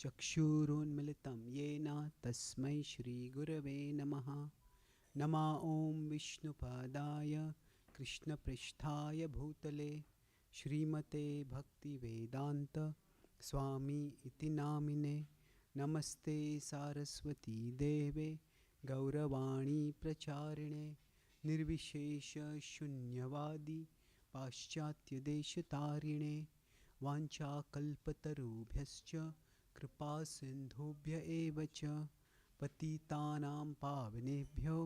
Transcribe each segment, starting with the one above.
चक्षुरुन्मिलितं येन तस्मै श्रीगुरवे नमः। नमा ॐ विष्णुपादाय कृष्णपृष्ठाय भूतले श्रीमते भक्तिवेदान्त स्वामी इति नामिने। नमस्ते सारस्वती देवे गौरवाणी प्रचारिणे निर्विशेष शून्यवादी पाश्चात्यदेशतारिणे वाञ्छाकल्पतरुभ्यश्च कृपा सिन्धुभ्य एव च पतितानां पावनेभ्यो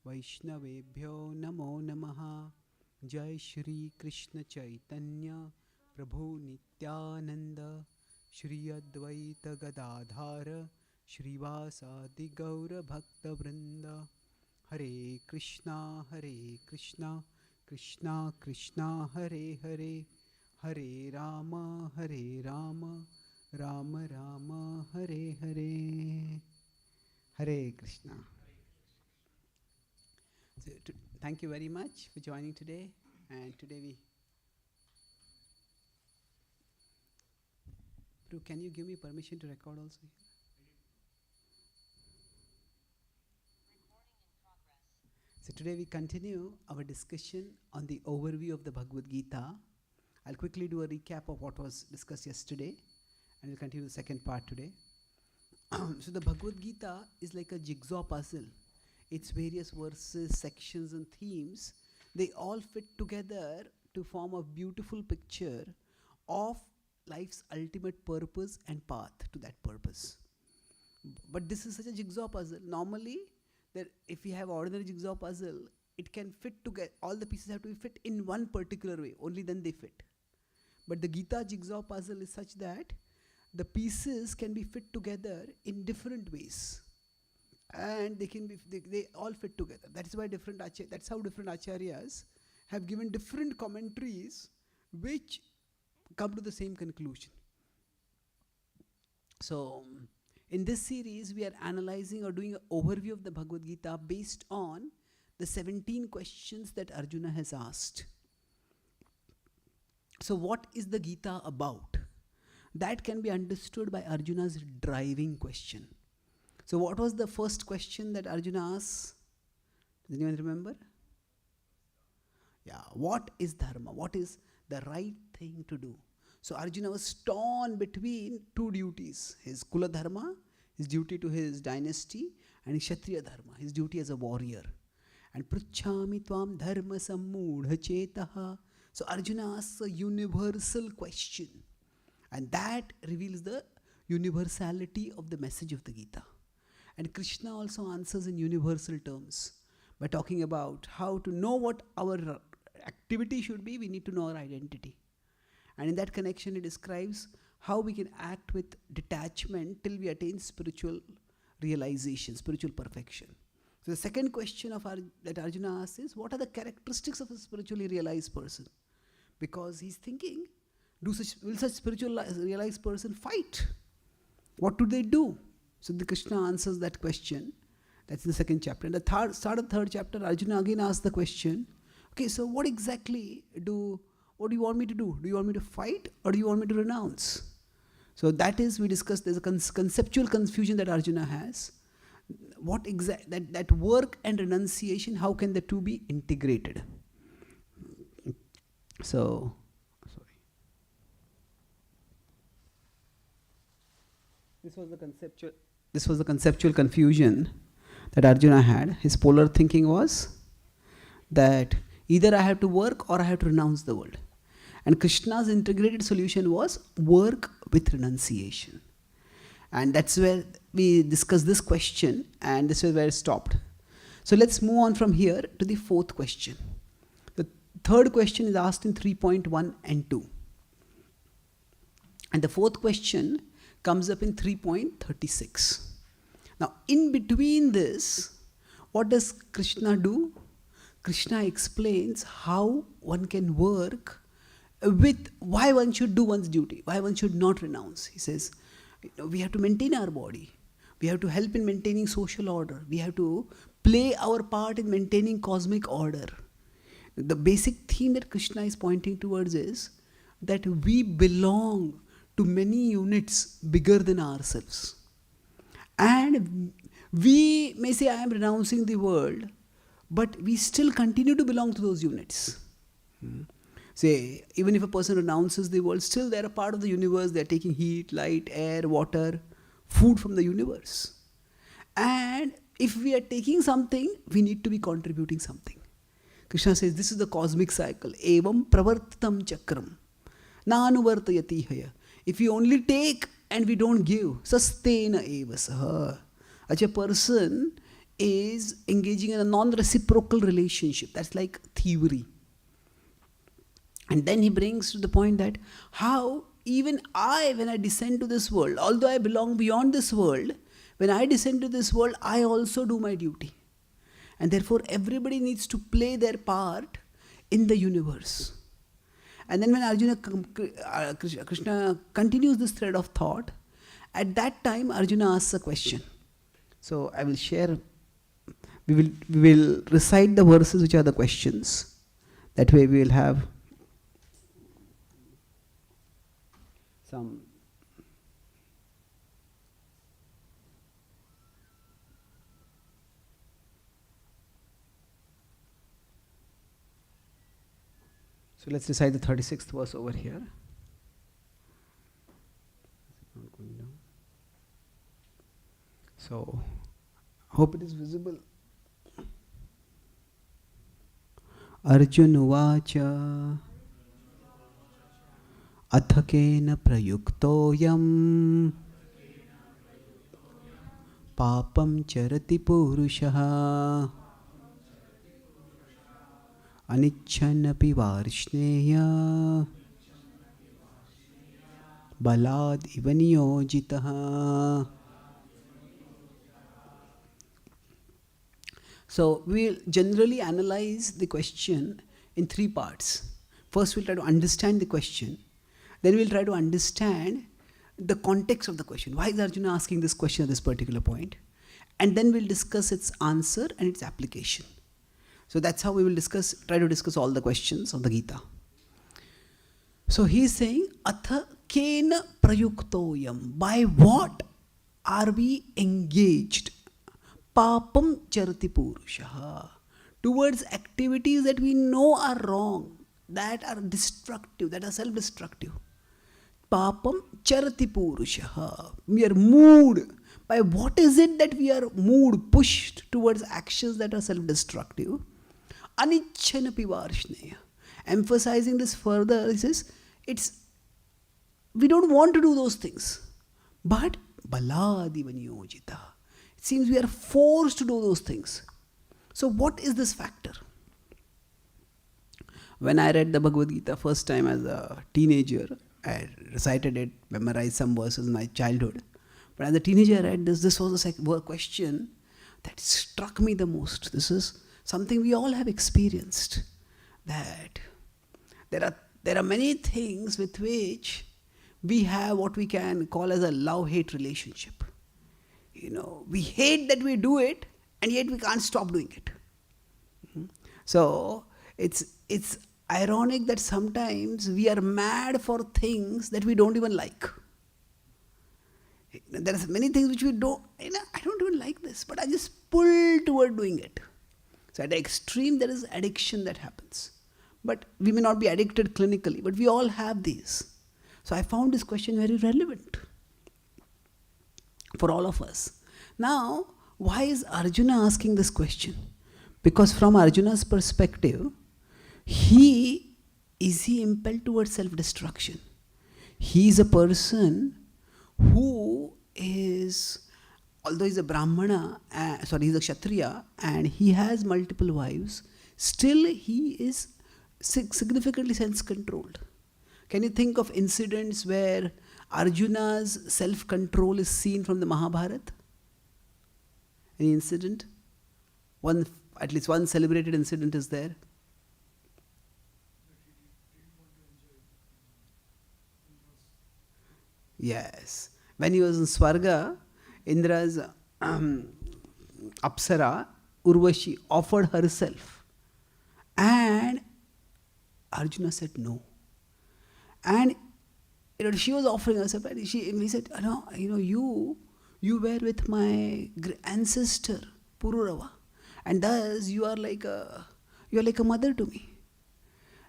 वैष्णवेभ्यो नमो नमः। जय श्री कृष्ण चैतन्य प्रभु नित्यानंद श्री अद्वैत गदाधार श्रीवासादि गौर भक्तवृंद। हरे कृष्णा कृष्णा कृष्णा हरे हरे, हरे Ram Ram Ram Hare Hare. Hare Krishna. So, thank you very much for joining today. And today Prabhu, can you give me permission to record also here? So today we continue our discussion on the overview of the Bhagavad-Gita. I'll quickly do a recap of what was discussed yesterday, and we'll continue the second part today. So the Bhagavad-Gita is like a jigsaw puzzle. Its various verses, sections and themes, they all fit together to form a beautiful picture of life's ultimate purpose and path to that purpose. But this is such a jigsaw puzzle. Normally, that if we have ordinary jigsaw puzzle, it can fit together. All the pieces have to be fit in one particular way. Only then they fit. But the Gita jigsaw puzzle is such that the pieces can be fit together in different ways, and they all fit together. That is why that's how different acharyas have given different commentaries which come to the same conclusion. So in this series we are analyzing or doing an overview of the Bhagavad Gita based on the 17 questions that Arjuna has asked. So what is the Gita about? That can be understood by Arjuna's driving question. So what was the first question that Arjuna asked? Does anyone remember? Yeah, what is dharma? What is the right thing to do? So Arjuna was torn between two duties. His Kula Dharma, his duty to his dynasty, and his Kshatriya Dharma, his duty as a warrior. And Pruchhami Tvam Dharma Sammudha Chetaha. So Arjuna asks a universal question. And that reveals the universality of the message of the Gita. And Krishna also answers in universal terms by talking about how to know what our activity should be. We need to know our identity. And in that connection, he describes how we can act with detachment till we attain spiritual realization, spiritual perfection. So the second question that Arjuna asks is, what are the characteristics of a spiritually realized person? Because he's thinking, will such spiritual realized person fight? What do they do? So the Krishna answers that question. That's the second chapter. In the start of the third chapter, Arjuna again asks the question, okay, so what do you want me to do? Do you want me to fight or do you want me to renounce? So that is, we discussed, there's a conceptual confusion that Arjuna has. What that work and renunciation, how can the two be integrated? So, This was the conceptual confusion that Arjuna had. His polar thinking was that either I have to work or I have to renounce the world. And Krishna's integrated solution was work with renunciation. And that's where we discussed this question, and this is where it stopped. So let's move on from here to the fourth question. The third question is asked in 3.1 and 2. And the fourth question comes up in 3.36. Now, in between this, what does Krishna do? Krishna explains how one can work with why one should do one's duty, why one should not renounce. He says, we have to maintain our body. We have to help in maintaining social order. We have to play our part in maintaining cosmic order. The basic theme that Krishna is pointing towards is that we belong to many units bigger than ourselves. And we may say, I am renouncing the world, but we still continue to belong to those units. Say, even if a person renounces the world, still they are a part of the universe. They are taking heat, light, air, water, food from the universe. And if we are taking something, we need to be contributing something. Krishna says, this is the cosmic cycle. Evam pravartatam chakram. Nanuvartayati haya. If we only take and we don't give, sustena eva saha. A person is engaging in a non-reciprocal relationship. That's like thievery. And then he brings to the point that how even I, when I descend to this world, although I belong beyond this world, when I descend to this world, I also do my duty. And therefore, everybody needs to play their part in the universe. And then when Arjuna, Krishna continues this thread of thought, at that time Arjuna asks a question. So I will share, we will recite the verses which are the questions. That way we will have some. So let's recite the 36th verse over here. Is it not going down? So, hope it is visible. Arjuna Uvacha Athakena Prayuktoyam Papam Charati Purushaha Anichanapi Varshneya Balad Ivaniyojitaha. So we'll generally analyze the question in three parts. First we'll try to understand the question. Then we'll try to understand the context of the question. Why is Arjuna asking this question at this particular point? And then we'll discuss its answer and its application. So that's how we will try to discuss all the questions of the Gita. So he's saying, Atha kena prayuktoyam. By what are we engaged? Papam charati purushaha. Towards activities that we know are wrong, that are destructive, that are self-destructive. Papam charati purushaha. We are moved. By what is it that we are moved, pushed towards actions that are self-destructive? Anichanapi varshneya. Emphasizing this further, he says, we don't want to do those things. But baladivanyojita. It seems we are forced to do those things. So what is this factor? When I read the Bhagavad-Gita first time as a teenager, I recited it, memorized some verses in my childhood. But as a teenager I read this was a question that struck me the most. This is something we all have experienced. That there are many things with which we have what we can call as a love-hate relationship. We hate that we do it, and yet we can't stop doing it. So it's ironic that sometimes we are mad for things that we don't even like. There are many things which we don't, I don't even like this, but I just pull toward doing it. So at the extreme, there is addiction that happens. But we may not be addicted clinically, but we all have these. So I found this question very relevant for all of us. Now, why is Arjuna asking this question? Because from Arjuna's perspective, is he impelled towards self-destruction? He is a person who is, although he's a Brahmana, he's a Kshatriya, and he has multiple wives, still he is significantly sense-controlled. Can you think of incidents where Arjuna's self-control is seen from the Mahabharata? Any incident? At least one celebrated incident is there. Yes. When he was in Swarga, Indra's Apsara, Urvashi, offered herself. And Arjuna said no. And she was offering herself, and he said, no, you were with my ancestor Pururava, and thus you are like a mother to me.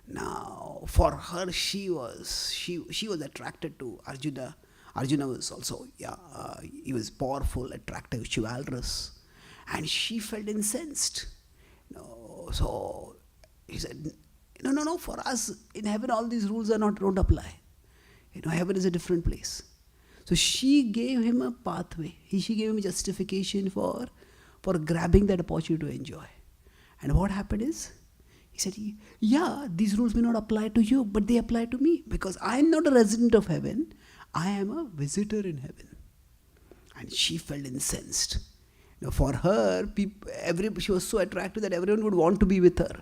Now, for her, she was attracted to Arjuna. Arjuna was also, he was powerful, attractive, chivalrous, and she felt incensed. So he said, no, for us in heaven all these rules don't apply. Heaven is a different place. So she gave him a pathway. She gave him a justification for grabbing that opportunity to enjoy. And what happened is, he said, yeah, these rules may not apply to you, but they apply to me, because I am not a resident of heaven. I am a visitor in heaven. And she felt incensed. For her, she was so attractive that everyone would want to be with her.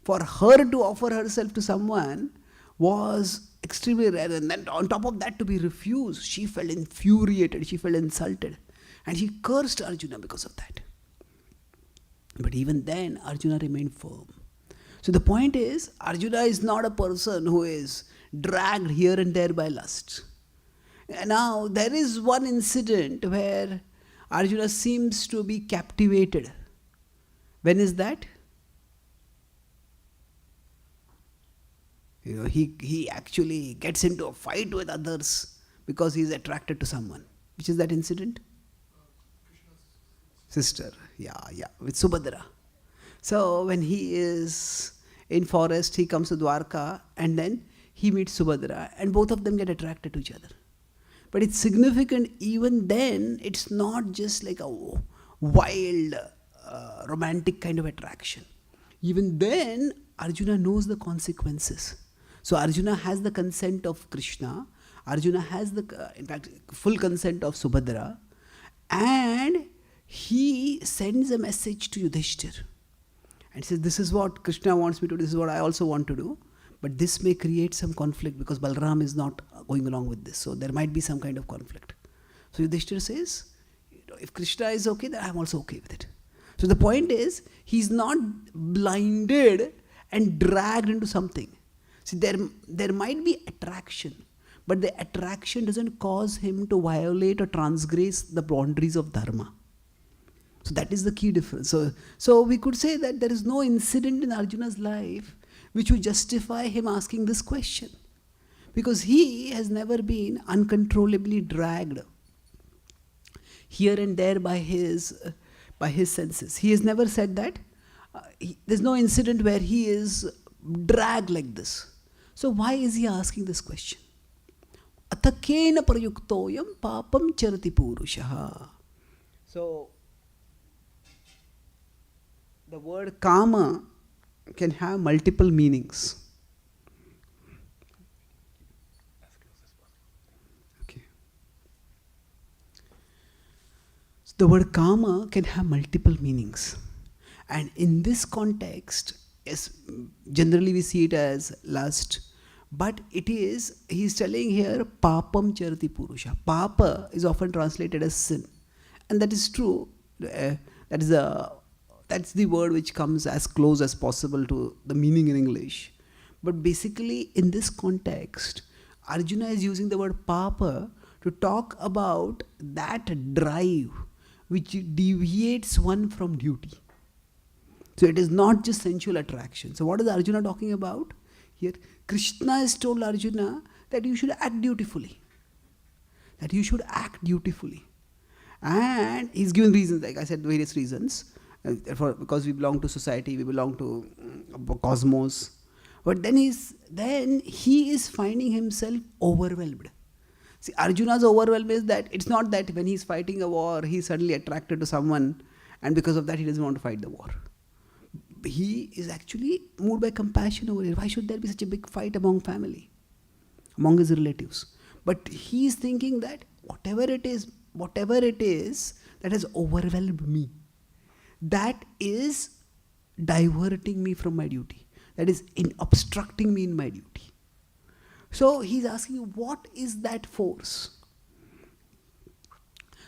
For her to offer herself to someone was extremely rare. And then on top of that, to be refused, she felt infuriated, she felt insulted. And she cursed Arjuna because of that. But even then, Arjuna remained firm. So the point is, Arjuna is not a person who is dragged here and there by lust. Now, there is one incident where Arjuna seems to be captivated. When is that? He actually gets into a fight with others because he is attracted to someone. Which is that incident? Sister, with Subhadra. So when he is in forest, he comes to Dwarka, and then he meets Subhadra, and both of them get attracted to each other. But it's significant, even then, it's not just like a wild, romantic kind of attraction. Even then, Arjuna knows the consequences. So Arjuna has the consent of Krishna, Arjuna has the, in fact, full consent of Subhadra, and he sends a message to Yudhishthir and says, this is what Krishna wants me to do, this is what I also want to do, but this may create some conflict because Balram is not going along with this, so there might be some kind of conflict. So Yudhishthir says, if Krishna is okay, then I'm also okay with it. So the point is, he's not blinded and dragged into something. See, there might be attraction, but the attraction doesn't cause him to violate or transgress the boundaries of dharma. So that is the key difference. So we could say that there is no incident in Arjuna's life which would justify him asking this question, because he has never been uncontrollably dragged here and there by his senses. He has never said that. There's no incident where he is dragged like this. So why is he asking this question? Athakena prayuktoyam papam charati purushaha. So the word kama can have multiple meanings. Okay. So the word kama can have multiple meanings. And in this context, yes, generally we see it as lust, but he's telling here, papam charati purusha. Papa is often translated as sin. And that is true. That's the word which comes as close as possible to the meaning in English. But basically, in this context, Arjuna is using the word papa to talk about that drive which deviates one from duty. So it is not just sensual attraction. So what is Arjuna talking about here? Krishna has told Arjuna that you should act dutifully. And he's given reasons, like I said, various reasons. Because we belong to society, we belong to cosmos. But then he is finding himself overwhelmed. See, Arjuna's overwhelm is that it's not that when he's fighting a war, he's suddenly attracted to someone, and because of that he doesn't want to fight the war. He is actually moved by compassion over here. Why should there be such a big fight among family, among his relatives? But he is thinking that whatever it is that has overwhelmed me, that is diverting me from my duty. That is obstructing me in my duty. So he's asking, what is that force?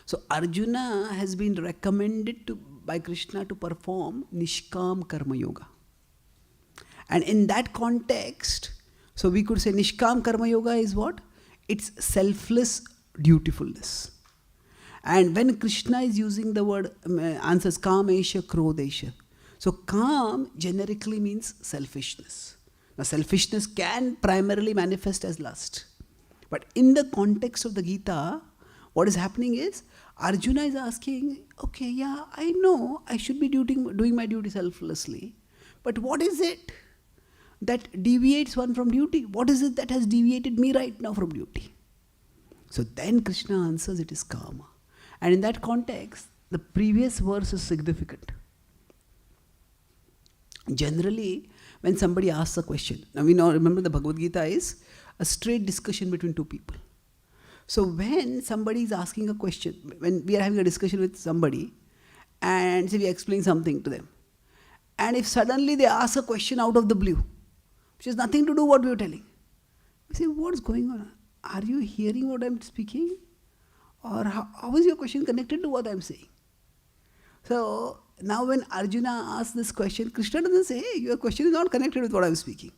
So Arjuna has been recommended by Krishna to perform Nishkam Karma Yoga. And in that context, so we could say Nishkam Karma Yoga is what? it's selfless dutifulness. And when Krishna is using the word, answers kamesha krodesha. So kam generically means selfishness. Now selfishness can primarily manifest as lust. But in the context of the Gita, what is happening is, Arjuna is asking, okay, yeah, I know I should be doing my duty selflessly. But what is it that deviates one from duty? What is it that has deviated me right now from duty? So then Krishna answers, it is kama. And in that context, the previous verse is significant. Generally, when somebody asks a question, now we now remember the Bhagavad-Gita is a straight discussion between two people. So when somebody is asking a question, when we are having a discussion with somebody, and say we are explaining something to them, and if suddenly they ask a question out of the blue, which has nothing to do with what we are telling, we say, what's going on? Are you hearing what I am speaking? Or how is your question connected to what I am saying? So now when Arjuna asks this question, Krishna doesn't say, hey, your question is not connected with what I am speaking.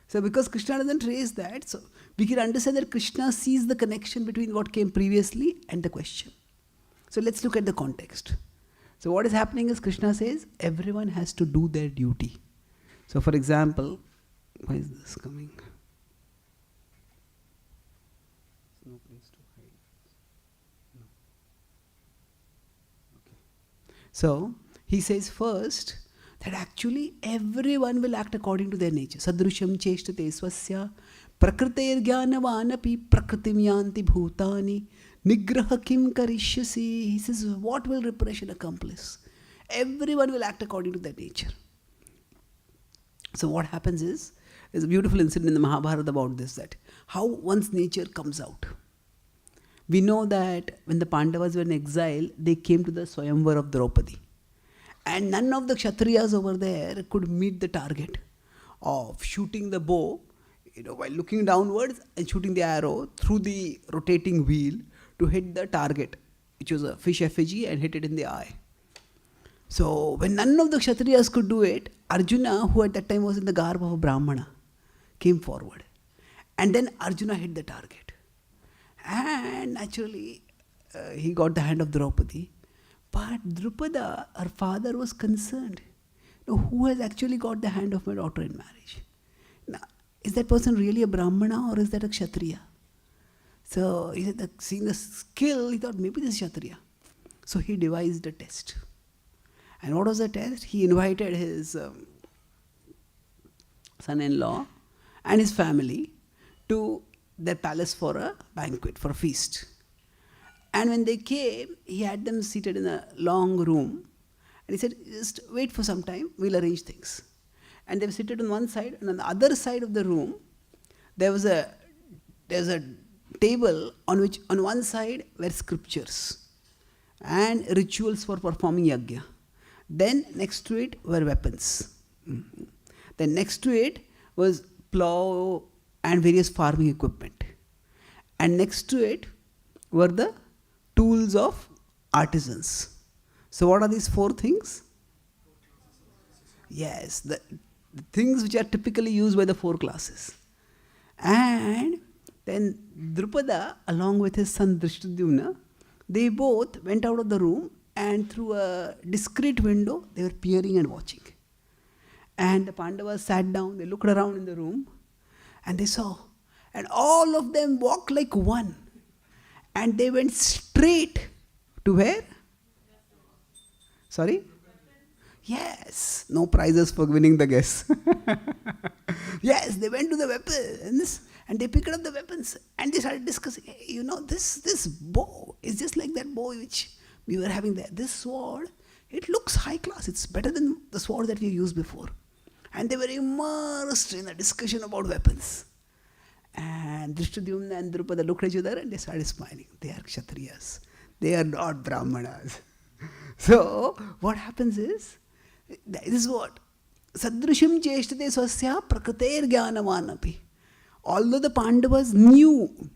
So because Krishna doesn't raise that, so we can understand that Krishna sees the connection between what came previously and the question. So let's look at the context. So what is happening is Krishna says, everyone has to do their duty. So for example, why is this coming? There's no place to hide. No. Okay. So he says first, that actually everyone will act according to their nature. Sadrusham cheshtate swasya prakriter jnanavanapi prakritim yanti bhutani nigraha kim karishyasi. He says, what will repression accomplish? Everyone will act according to their nature. So what happens is, there's a beautiful incident in the Mahabharata about this, that how one's nature comes out. We know that when the Pandavas were in exile, they came to the Swayamvar of Draupadi. And none of the Kshatriyas over there could meet the target of shooting the bow, while looking downwards and shooting the arrow through the rotating wheel to hit the target, which was a fish effigy, and hit it in the eye. So when none of the Kshatriyas could do it, Arjuna, who at that time was in the garb of a Brahmana, came forward. And then Arjuna hit the target. And naturally, he got the hand of Draupadi. But Drupada, her father, was concerned. Who has actually got the hand of my daughter in marriage? Now, is that person really a Brahmana or is that a Kshatriya? So he said, seeing the skill, he thought maybe this is Kshatriya. So he devised a test. And what was the test? He invited his son-in-law and his family to their palace for a banquet, for a feast. And when they came, he had them seated in a long room. And he said, just wait for some time, we'll arrange things. And they were seated on one side, and on the other side of the room, there's a table on which on one side were scriptures and rituals for performing yajna. Then next to it were weapons. Then next to it was plow and various farming equipment. And next to it were the tools of artisans. So what are these four things? Yes, the things which are typically used by the four classes. And then Drupada, along with his son Drishtadyumna, they both went out of the room, and through a discreet window, they were peering and watching. And the Pandavas sat down, they looked around in the room, and they saw. And all of them walked like one. And they went straight to where? Sorry? Yes, no prizes for winning the guess. Yes, they went to the weapons and they picked up the weapons and they started discussing, hey, this bow is just like that bow which we were having there. This sword, it looks high class. It's better than the sword that we used before. And they were immersed in a discussion about weapons. And Drishtadyumna and Drupada looked at each other and they started smiling. They are Kshatriyas. They are not Brahmanas. So, what happens is, this is what? Sadrusham cheshtate swasya prakriter jnanavanapi. Although the Pandavas knew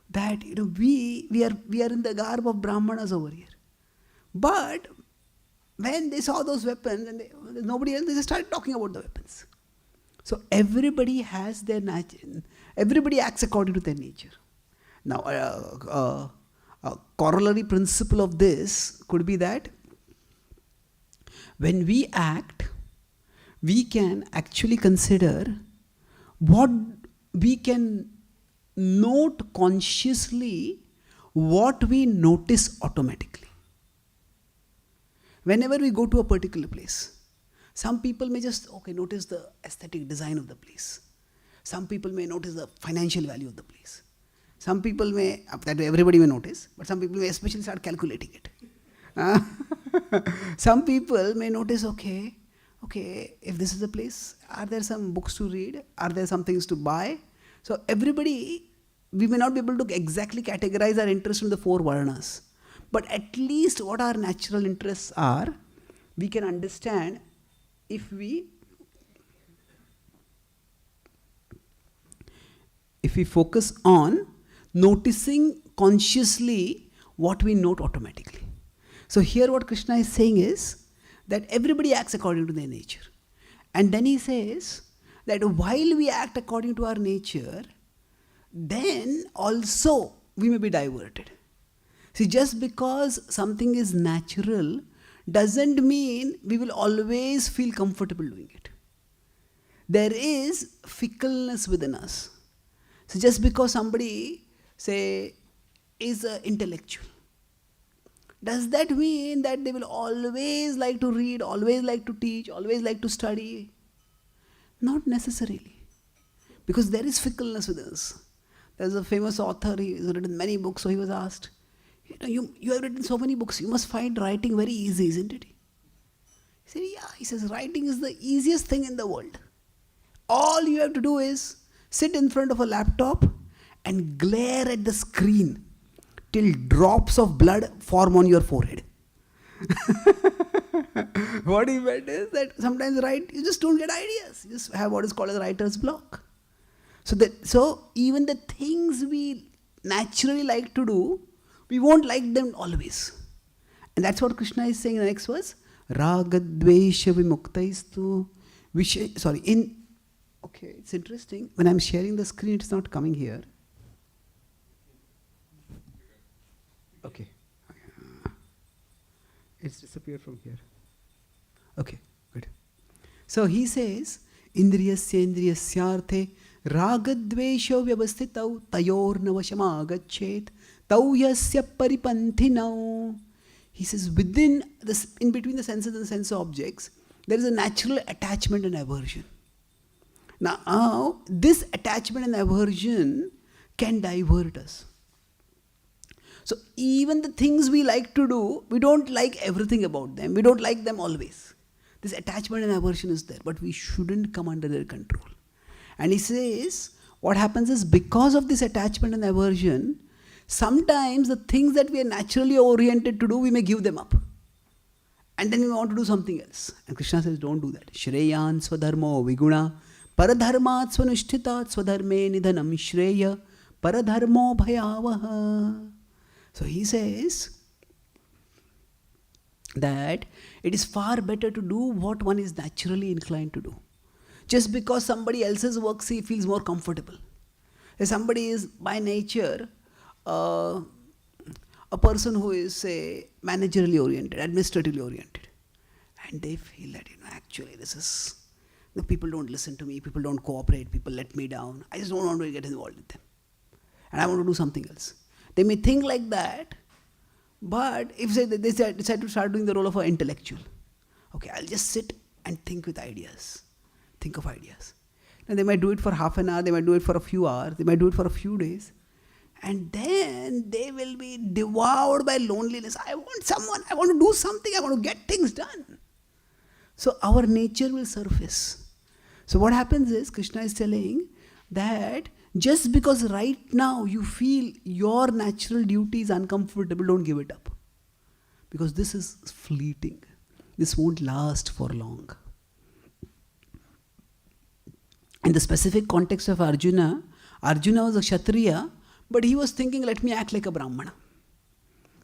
that we are in the garb of Brahmanas over here. But when they saw those weapons and nobody else, they just started talking about the weapons. So everybody has their everybody acts according to their nature. Now, a corollary principle of this could be that when we act, we can actually consider what we can note consciously, what we notice automatically. Whenever we go to a particular place, some people may just notice the aesthetic design of the place. Some people may notice the financial value of the place. Some people may, that everybody may notice, but some people may especially start calculating it. Some people may notice, okay, if this is the place, are there some books to read? Are there some things to buy? So everybody, we may not be able to exactly categorize our interest in the 4 varnas, but at least what our natural interests are, we can understand if we focus on noticing consciously what we note automatically. So here what Krishna is saying is that everybody acts according to their nature. And then he says that while we act according to our nature, then also we may be diverted. See, just because something is natural doesn't mean we will always feel comfortable doing it. There is fickleness within us. So just because somebody, say, is intellectual, does that mean that they will always like to read, always like to teach, always like to study? Not necessarily. Because there is fickleness within us. There's a famous author, he has written many books, so he was asked, you have written so many books, you must find writing very easy, isn't it? He said, yeah. He says, writing is the easiest thing in the world. All you have to do is sit in front of a laptop and glare at the screen till drops of blood form on your forehead. What he meant is that sometimes you just don't get ideas. You just have what is called a writer's block. So even the things we naturally like to do, we won't like them always. And that's what Krishna is saying in the next verse. Ragadvesha vimuktaistu. Okay, it's interesting. When I'm sharing the screen, it's not coming here. Okay. It's disappeared from here. Okay, good. So he says, Indriyasya indriyasyarthe ragadvesho vyavastitau tayornavashamagachet tauyasya paripanthinau. He says, within this, in between the senses and the sense objects, there is a natural attachment and aversion. Now, this attachment and aversion can divert us. So even the things we like to do, we don't like everything about them. We don't like them always. This attachment and aversion is there, but we shouldn't come under their control. And he says, what happens is because of this attachment and aversion, sometimes the things that we are naturally oriented to do, we may give them up. And then we want to do something else. And Krishna says, don't do that. Shreyan swadharmo viguna paradharmat swanushthitat swadharme nidhanam shreya paradharmo bhayavaha. So he says that it is far better to do what one is naturally inclined to do. Just because somebody else's work feels more comfortable. If somebody is by nature a person who is, say, managerially oriented, administratively oriented, and they feel that, actually this is, people don't listen to me, people don't cooperate, people let me down, I just don't want to get involved with them. And I want to do something else. They may think like that, but if they decide to start doing the role of an intellectual, okay, I'll just sit and think with ideas, think of ideas. And they might do it for half an hour, they might do it for a few hours, they might do it for a few days, and then they will be devoured by loneliness. I want to do something, I want to get things done. So our nature will surface. So what happens is, Krishna is telling that just because right now you feel your natural duty is uncomfortable, don't give it up. Because this is fleeting. This won't last for long. In the specific context of Arjuna, Arjuna was a Kshatriya, but he was thinking, let me act like a Brahmana.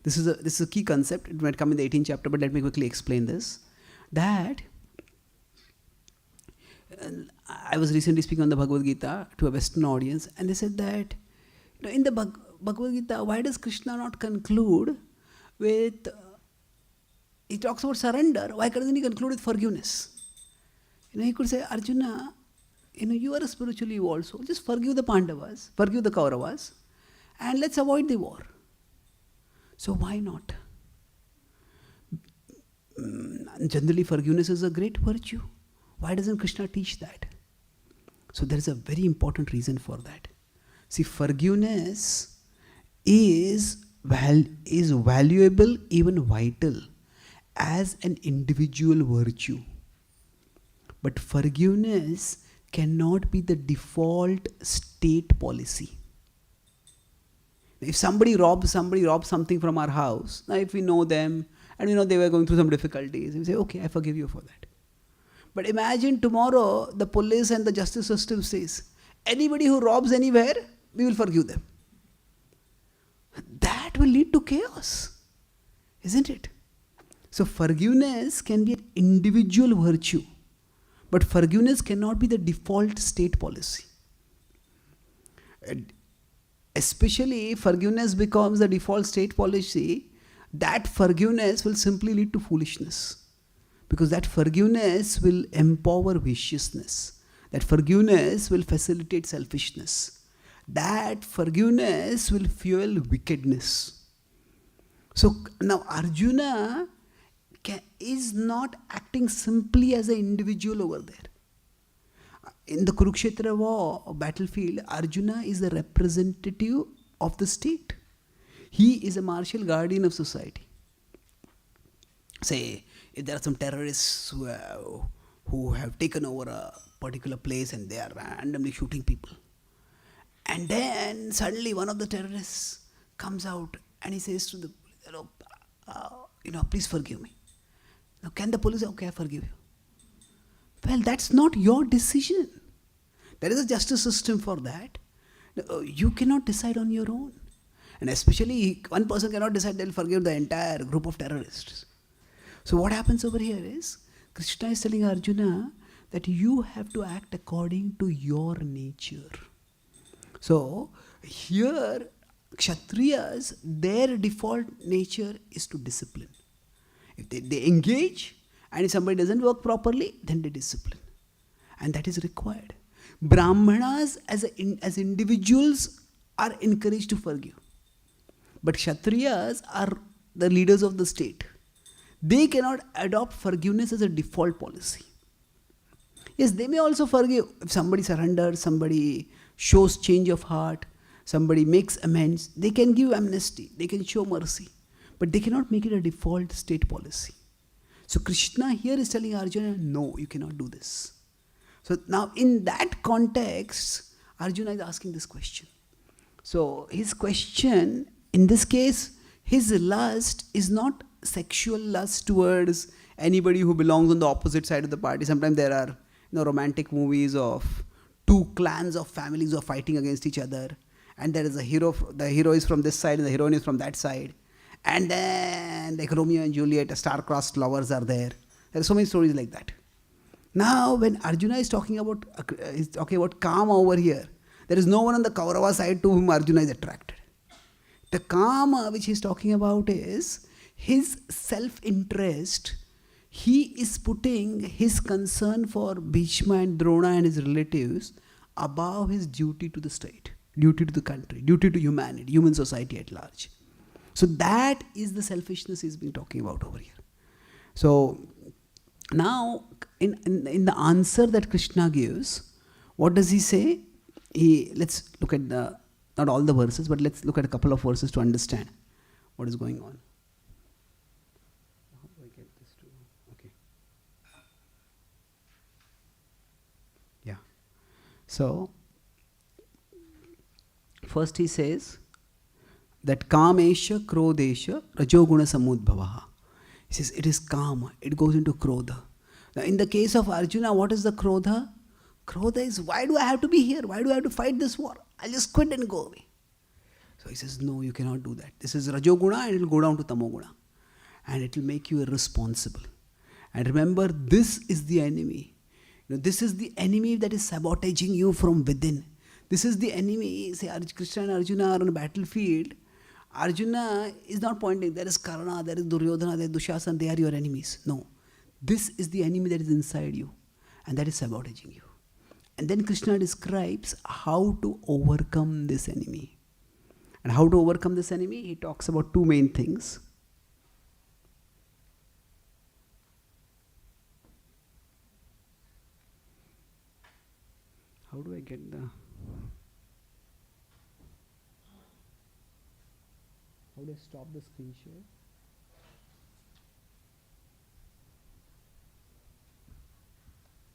This is a key concept. It might come in the 18th chapter, but let me quickly explain this. That I was recently speaking on the Bhagavad-Gita to a Western audience, and they said that in the Bhagavad-Gita, why does Krishna not conclude with, he talks about surrender, why doesn't he conclude with forgiveness? He could say, Arjuna, you are spiritually evolved soul, just forgive the Pandavas, forgive the Kauravas, and let's avoid the war. So why not? Generally, forgiveness is a great virtue. Why doesn't Krishna teach that? So there is a very important reason for that. See, forgiveness is valuable, even vital, as an individual virtue. But forgiveness cannot be the default state policy. If somebody robs something from our house, now if we know them and we know they were going through some difficulties, we say, okay, I forgive you for that. But imagine tomorrow the police and the justice system says, anybody who robs anywhere, we will forgive them. That will lead to chaos, isn't it? So forgiveness can be an individual virtue, but forgiveness cannot be the default state policy. Especially if forgiveness becomes the default state policy, that forgiveness will simply lead to foolishness. Because that forgiveness will empower viciousness. That forgiveness will facilitate selfishness. That forgiveness will fuel wickedness. So now Arjuna is not acting simply as an individual over there. In the Kurukshetra war or battlefield, Arjuna is the representative of the state. He is a martial guardian of society. Say, if there are some terrorists who have taken over a particular place and they are randomly shooting people, and then suddenly one of the terrorists comes out and he says to the please forgive me. Now can the police say, okay, I forgive you? Well, that's not your decision. There is a justice system for that. You cannot decide on your own. And especially one person cannot decide they'll forgive the entire group of terrorists. So what happens over here is, Krishna is telling Arjuna that you have to act according to your nature. So here, Kshatriyas, their default nature is to discipline. If they engage, and if somebody doesn't work properly, then they discipline. And that is required. Brahmanas as individuals are encouraged to forgive. But Kshatriyas are the leaders of the state. They cannot adopt forgiveness as a default policy. Yes, they may also forgive. If somebody surrenders, somebody shows change of heart, somebody makes amends, they can give amnesty, they can show mercy. But they cannot make it a default state policy. So Krishna here is telling Arjuna, no, you cannot do this. So now in that context, Arjuna is asking this question. So his question, in this case, his lust is not sexual lust towards anybody who belongs on the opposite side of the party. Sometimes there are romantic movies of two clans of families who are fighting against each other, and there is a hero, the hero is from this side and the heroine is from that side, and then like Romeo and Juliet, star-crossed lovers are there. There are so many stories like that. Now when Arjuna is talking about Kama over here, there is no one on the Kaurava side to whom Arjuna is attracted. The Kama which he is talking about is his self-interest. He is putting his concern for Bhishma and Drona and his relatives above his duty to the state, duty to the country, duty to humanity, human society at large. So that is the selfishness he's been talking about over here. So now in the answer that Krishna gives, what does he say? Let's look at not all the verses, but let's look at a couple of verses to understand what is going on. How do I get this to? Okay. Yeah. So first he says that kamesha krodesha rajoguna samudbhavaha. He says it is kama, it goes into krodha. Now in the case of Arjuna, what is the krodha? Krodha is, why do I have to be here? Why do I have to fight this war? I'll just quit and go away. So he says, no, you cannot do that. This is rajoguna and it will go down to tamoguna. And it will make you irresponsible. And remember, this is the enemy. This is the enemy that is sabotaging you from within. This is the enemy. Say Krishna and Arjuna are on a battlefield. Arjuna is not pointing, there is Karna, there is Duryodhana, there is Dushasana, they are your enemies. No. This is the enemy that is inside you and that is sabotaging you. And then Krishna describes how to overcome this enemy. And how to overcome this enemy, he talks about two main things. How do I get the... How do I stop the screen share?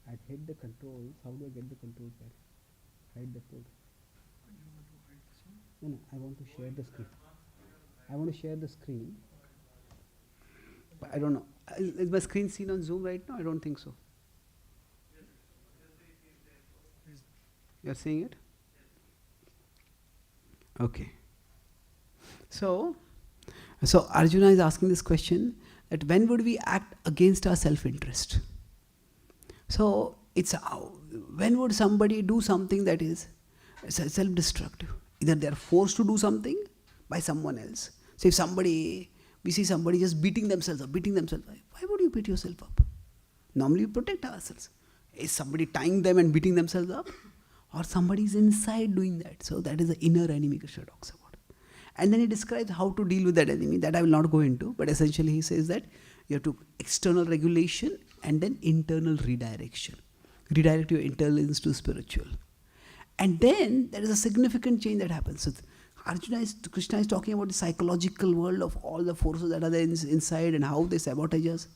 I'd hit the controls. How do I get the controls back? Hide the code. No, I want to share the screen. I want to share the screen. But I don't know. Is my screen seen on Zoom right now? I don't think so. You're seeing it? Okay. So Arjuna is asking this question, that when would we act against our self-interest? So it's when would somebody do something that is self-destructive? Either they are forced to do something by someone else. So if we see somebody just beating themselves up, why would you beat yourself up? Normally we protect ourselves. Is somebody tying them and beating themselves up? Or somebody is inside doing that. So that is the inner enemy Krishna talks about. And then he describes how to deal with that enemy. That I will not go into. But essentially he says that you have to external regulation and then internal redirection. Redirect your intelligence to spiritual. And then there is a significant change that happens. So Krishna is talking about the psychological world of all the forces that are there inside and how they sabotage us.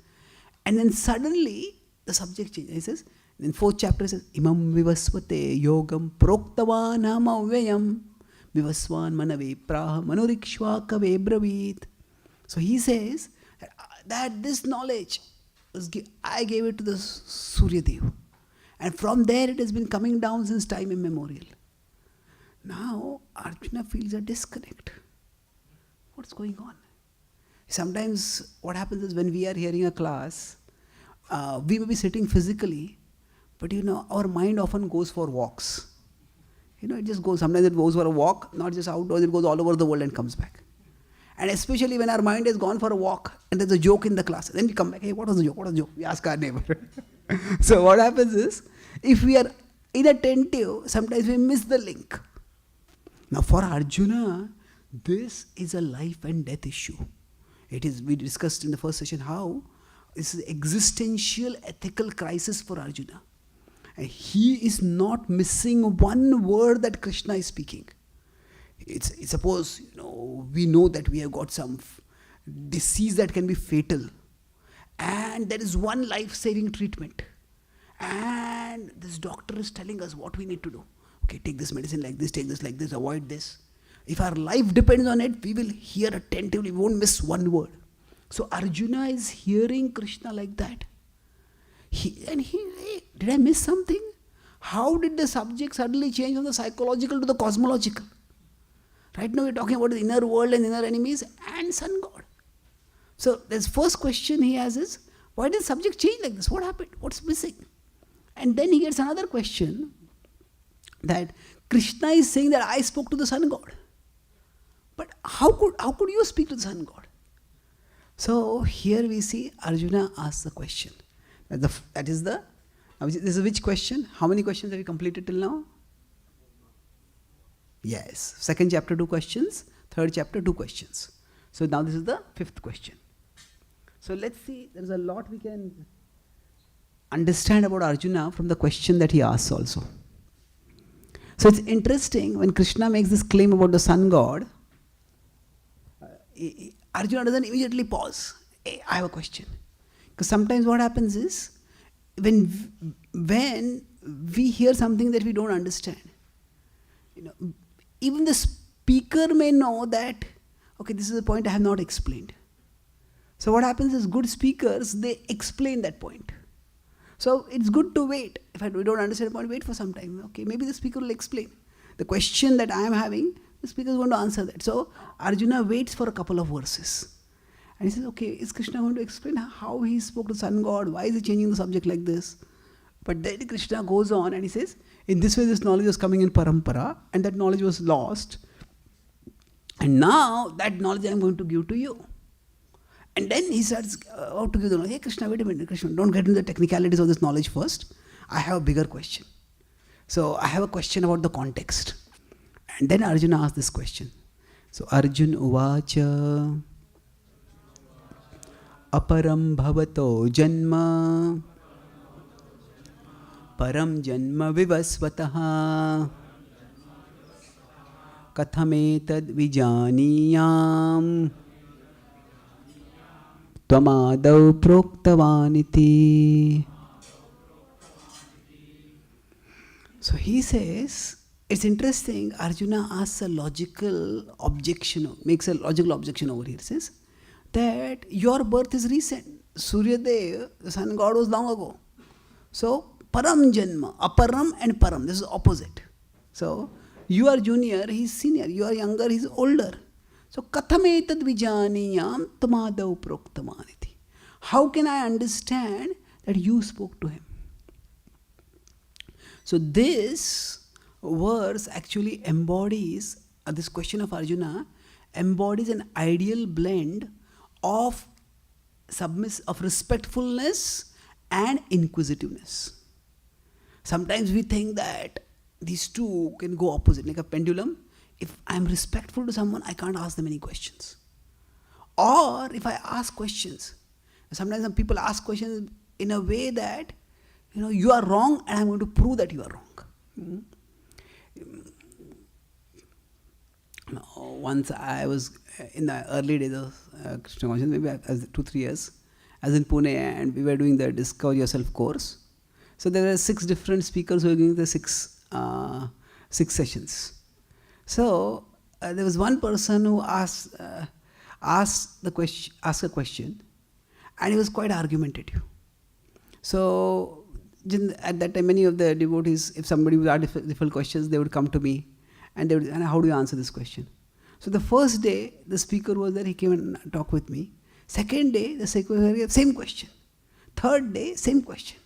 And then suddenly the subject changes. He says, in 4th chapter, he says, Imam vivasvate yogam proktavanam avyayam vivasvan manave praha manurikshvakave bravit. So he says that this knowledge, I gave it to the Surya Dev. And from there it has been coming down since time immemorial. Now Arjuna feels a disconnect. What's going on? Sometimes what happens is when we are hearing a class, we may be sitting physically, but our mind often goes for walks. It just goes, sometimes it goes for a walk, not just outdoors, it goes all over the world and comes back. And especially when our mind has gone for a walk and there's a joke in the class, then we come back, hey, what was the joke? What was the joke? We ask our neighbor. So what happens is, if we are inattentive, sometimes we miss the link. Now for Arjuna, this is a life and death issue. We discussed in the first session how this is an existential ethical crisis for Arjuna. And he is not missing one word that Krishna is speaking. Suppose, we know that we have got some disease that can be fatal. And there is one life-saving treatment. And this doctor is telling us what we need to do. Okay, take this medicine like this, take this like this, avoid this. If our life depends on it, we will hear attentively, we won't miss one word. So Arjuna is hearing Krishna like that. Hey, did I miss something? How did the subject suddenly change from the psychological to the cosmological? Right now we're talking about the inner world and inner enemies and sun god. So the first question he has is, why did the subject change like this? What happened? What's missing? And then he gets another question, that Krishna is saying that I spoke to the sun god. But how could you speak to the sun god? So here we see Arjuna asks the question. This is which question? How many questions have we completed till now? Yes. 2nd chapter 2 questions, 3rd chapter 2 questions. So now this is the 5th question. So let's see, there's a lot we can understand about Arjuna from the question that he asks also. So it's interesting when Krishna makes this claim about the sun god, Arjuna doesn't immediately pause. Hey, I have a question. Because sometimes what happens is, when we hear something that we don't understand, even the speaker may know that, okay, this is a point I have not explained. So what happens is, good speakers, they explain that point. So it's good to wait. If we don't understand a point, wait for some time. Okay, maybe the speaker will explain. The question that I am having, the speaker is going to answer that. So Arjuna waits for a couple of verses. And he says, okay, is Krishna going to explain how he spoke to sun god? Why is he changing the subject like this? But then Krishna goes on and he says, in this way this knowledge was coming in parampara and that knowledge was lost. And now that knowledge I am going to give to you. And then he starts to give the knowledge. Hey Krishna, wait a minute, Krishna, don't get into the technicalities of this knowledge first. I have a bigger question. So I have a question about the context. And then Arjuna asked this question. So Arjun uvacha aparam bhavato janma param janma vivasvataha kathametad vijaniyam tvamadau proktavaniti. So he says, it's interesting, Arjuna asks a logical objection, makes a logical objection over here. He says that your birth is recent. Suryadev, the sun god, was long ago. So, param janma, aparam and param, this is opposite. So, you are junior, he is senior. You are younger, he is older. So, kathametad vijaniyam tamadav proktamaniti. How can I understand that you spoke to him? So, this verse actually embodies, this question of Arjuna embodies an ideal blend of respectfulness and inquisitiveness. Sometimes we think that these two can go opposite, like a pendulum. If I am respectful to someone, I can't ask them any questions. Or if I ask questions, sometimes some people ask questions in a way that, you are wrong and I'm going to prove that you are wrong. Once I was in the early days of Krishna consciousness, maybe as 2-3 years, as in Pune, and we were doing the Discover Yourself course. So there were 6 different speakers who were giving the 6 sessions. So there was one person who asked a question, and he was quite argumentative. So at that time, many of the devotees, if somebody would ask difficult questions, they would come to me, and they would, and how do you answer this question? So the first day, the speaker was there, he came and talked with me. Second day, the speaker gave same question. Third day, same question.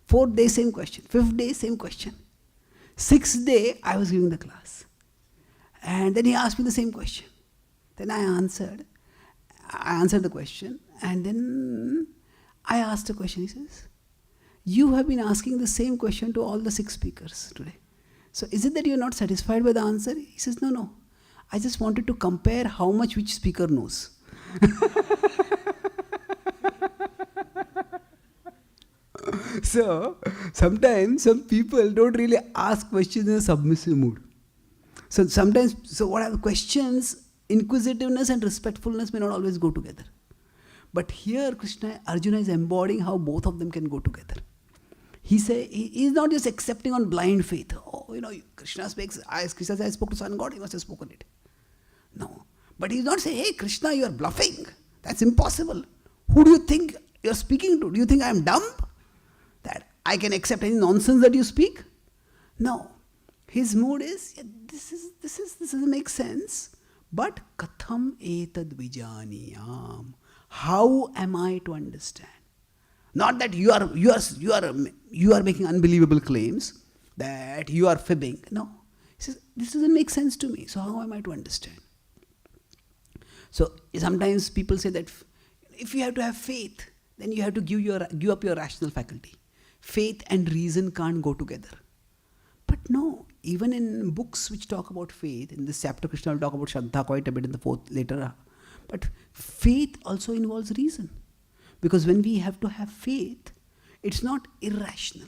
Fourth day, same question. Fifth day, same question. Sixth day, I was giving the class. And then he asked me the same question. Then I answered the question, and then I asked a question. He says, you have been asking the same question to all the 6 speakers today. So is it that you are not satisfied by the answer? He says, no. I just wanted to compare how much which speaker knows. So sometimes some people don't really ask questions in a submissive mood. So sometimes, what are the questions? Inquisitiveness and respectfulness may not always go together. But here Arjuna is embodying how both of them can go together. He is not just accepting on blind faith. Krishna speaks, Krishna says, I spoke to sun god, he must have spoken it. No. But he's not saying, hey Krishna, you are bluffing. That's impossible. Who do you think you're speaking to? Do you think I'm dumb? That I can accept any nonsense that you speak? No. His mood is, this doesn't make sense. But katham etad vijaniyam. How am I to understand? Not that you are making unbelievable claims, that you are fibbing. No. He says, this doesn't make sense to me. So how am I to understand? So sometimes people say that if you have to have faith, then you have to give up your rational faculty. Faith and reason can't go together. But no, even in books which talk about faith, in this chapter Krishna will talk about Shraddha quite a bit in the 4th later. But faith also involves reason. Because when we have to have faith, it's not irrational.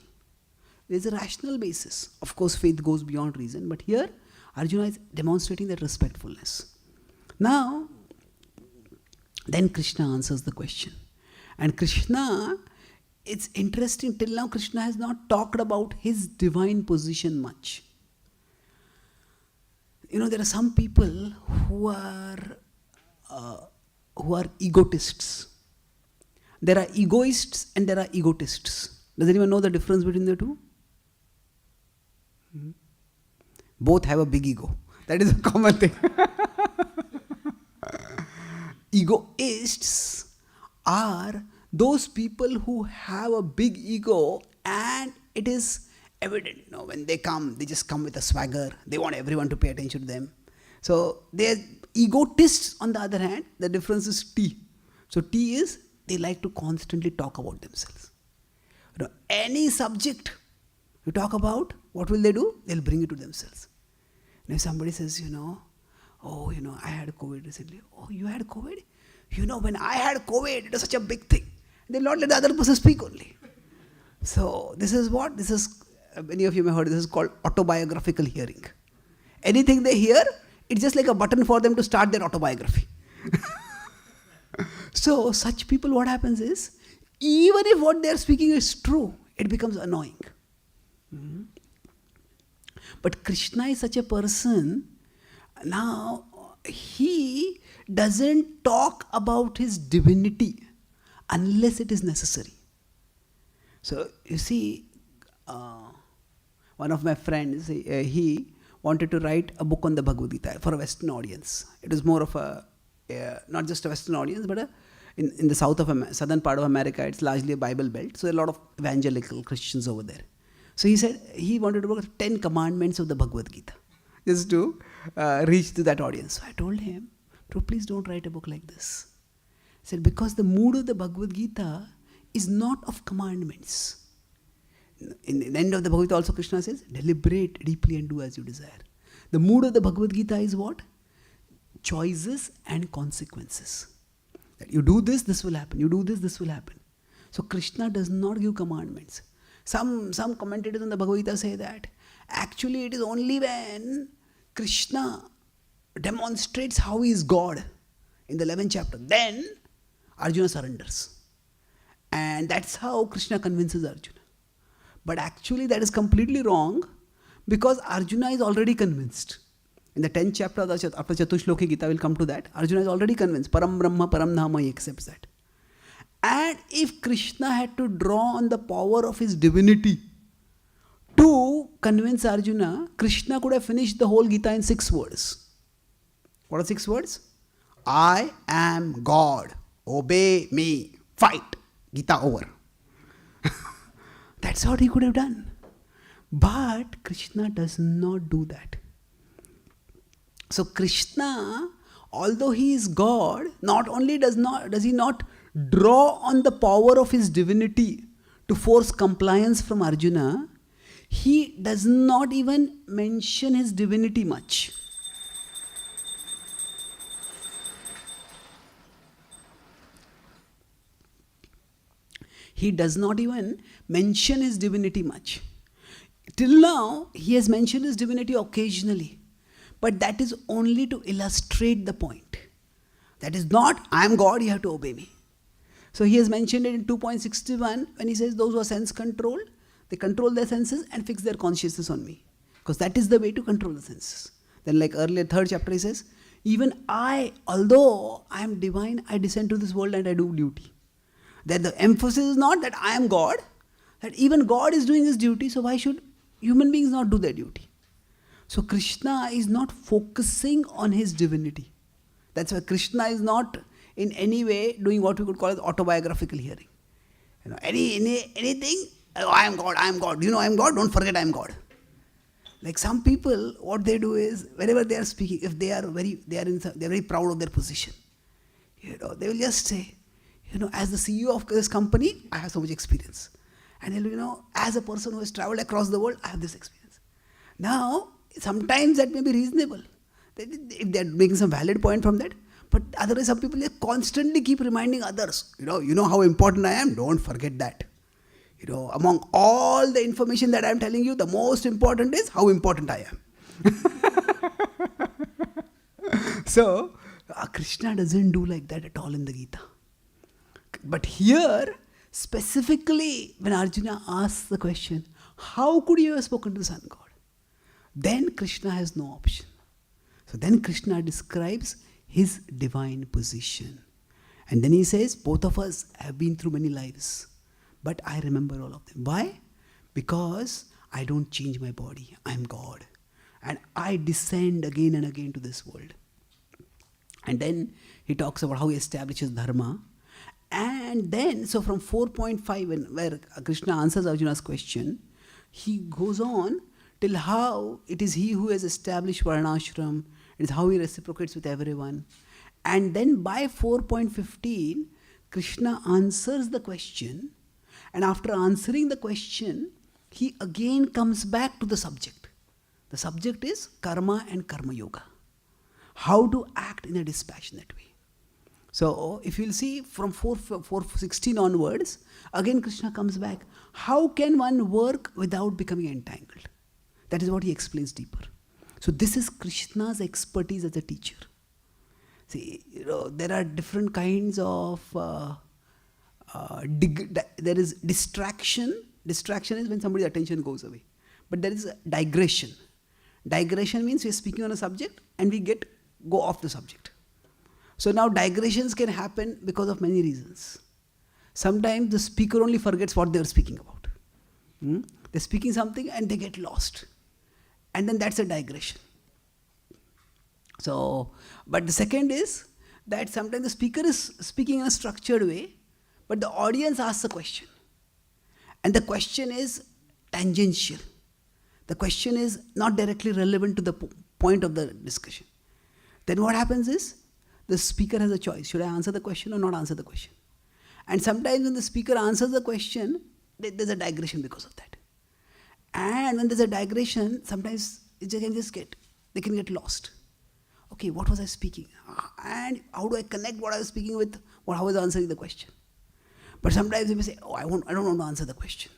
There's a rational basis. Of course, faith goes beyond reason. But here, Arjuna is demonstrating that respectfulness. Now, then Krishna answers the question. And Krishna, it's interesting, till now Krishna has not talked about his divine position much. There are some people who are egotists. There are egoists and there are egotists. Does anyone know the difference between the two? Both have a big ego. That is a common thing. Egoists are those people who have a big ego and it is evident. When they come, they just come with a swagger. They want everyone to pay attention to them. So they're egotists. On the other hand, the difference is T. So T is they like to constantly talk about themselves. Any subject you talk about, what will they do? They'll bring it to themselves. And if somebody says, I had COVID recently. Oh, you had COVID? When I had COVID, it was such a big thing. They'll not let the other person speak only. So this is what? This is, many of you may have heard, this is called autobiographical hearing. Anything they hear, it's just like a button for them to start their autobiography. So such people, what happens is, even if what they are speaking is true, it becomes annoying. But Krishna is such a person, now he doesn't talk about his divinity unless it is necessary. So you see, one of my friends, he wanted to write a book on the Bhagavad-Gita for a Western audience. It was more of a, not just a Western audience, but in the southern part of America, it's largely a Bible belt. So there are a lot of evangelical Christians over there. So he said he wanted to work 10 commandments of the Bhagavad-Gita, just to reach to that audience. So I told him, please don't write a book like this. I said, because the mood of the Bhagavad-Gita is not of commandments. In the end of the Bhagavad-Gita also Krishna says, deliberate deeply and do as you desire. The mood of the Bhagavad-Gita is what? Choices and consequences. That you do this, this will happen. You do this, this will happen. So Krishna does not give commandments. Some commentators on the Bhagavad-Gita say that actually it is only when Krishna demonstrates how he is God in the 11th chapter, then Arjuna surrenders. And that's how Krishna convinces Arjuna. But actually that is completely wrong, because Arjuna is already convinced. In the 10th chapter after Chatushloki Gita, will come to that. Arjuna is already convinced. Param Brahma, Param Dhama, he accepts that. And if Krishna had to draw on the power of his divinity to convince Arjuna, Krishna could have finished the whole Gita in 6 words. What are 6 words? I am God. Obey me. Fight. Gita over. That's what he could have done. But Krishna does not do that. So Krishna, although he is God, not only does he not draw on the power of his divinity to force compliance from Arjuna, he does not even mention his divinity much. He does not even mention his divinity much. Till now, he has mentioned his divinity occasionally. But that is only to illustrate the point. That is not, I am God, you have to obey me. So he has mentioned it in 2.61 when he says those who are sense controlled, they control their senses and fix their consciousness on me. Because that is the way to control the senses. Then like earlier, 3rd chapter he says, even I, although I am divine, I descend to this world and I do duty. That the emphasis is not that I am God, that even God is doing his duty, so why should human beings not do their duty? So Krishna is not focusing on his divinity. That's why Krishna is not in any way doing what we could call as autobiographical hearing. Anything, oh, I am God, I am God. I am God, don't forget I am God. Like some people, what they do is, whenever they are speaking, if they are very proud of their position, they will just say, as the CEO of this company, I have so much experience. And as a person who has traveled across the world, I have this experience. Now, sometimes that may be reasonable, if they are making some valid point from that. But otherwise, some people constantly keep reminding others, you know how important I am, don't forget that. Among all the information that I am telling you, the most important is how important I am. So, Krishna doesn't do like that at all in the Gita. But here, specifically, when Arjuna asks the question, how could you have spoken to the Sun God? Then Krishna has no option. So then Krishna describes his divine position. And then he says, both of us have been through many lives, but I remember all of them. Why? Because I don't change my body. I am God. And I descend again and again to this world. And then he talks about how he establishes dharma. And then, so from 4.5, where Krishna answers Arjuna's question, he goes on till how it is he who has established varnashram, it is how he reciprocates with everyone. And then by 4.15, Krishna answers the question, and after answering the question, he again comes back to the subject. The subject is karma and karma yoga. How to act in a dispassionate way. So if you'll see from 4.16 onwards, again Krishna comes back. How can one work without becoming entangled? That is what he explains deeper. So this is Krishna's expertise as a teacher. See, there are different kinds of, there is distraction. Distraction is when somebody's attention goes away. But there is a digression. Digression means we are speaking on a subject and we go off the subject. So now digressions can happen because of many reasons. Sometimes the speaker only forgets what they are speaking about. They're speaking something and they get lost. And then that's a digression. So, but the second is that sometimes the speaker is speaking in a structured way, but the audience asks a question. And the question is tangential. The question is not directly relevant to the point of the discussion. Then what happens is, the speaker has a choice. Should I answer the question or not answer the question? And sometimes when the speaker answers the question, there's a digression because of that. And when there's a digression, sometimes they can get lost. Okay, what was I speaking? And how do I connect what I was speaking with how I was answering the question? But sometimes they may say, I don't want to answer the question.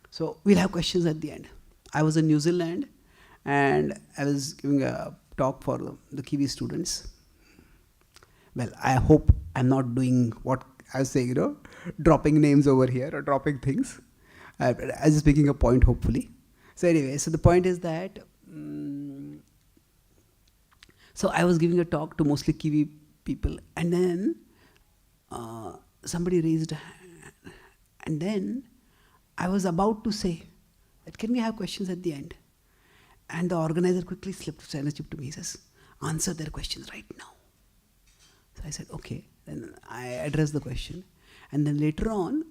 So we'll have questions at the end. I was in New Zealand and I was giving a talk for the Kiwi students. Well, I hope I'm not doing what I was saying, dropping names over here or dropping things. I was just making a point, hopefully. So anyway, so the point is that, so I was giving a talk to mostly Kiwi people, and then somebody raised a hand. And then I was about to say that, can we have questions at the end? And the organizer quickly slipped to me. He says, answer their questions right now. So I said, okay. Then I addressed the question. And then later on,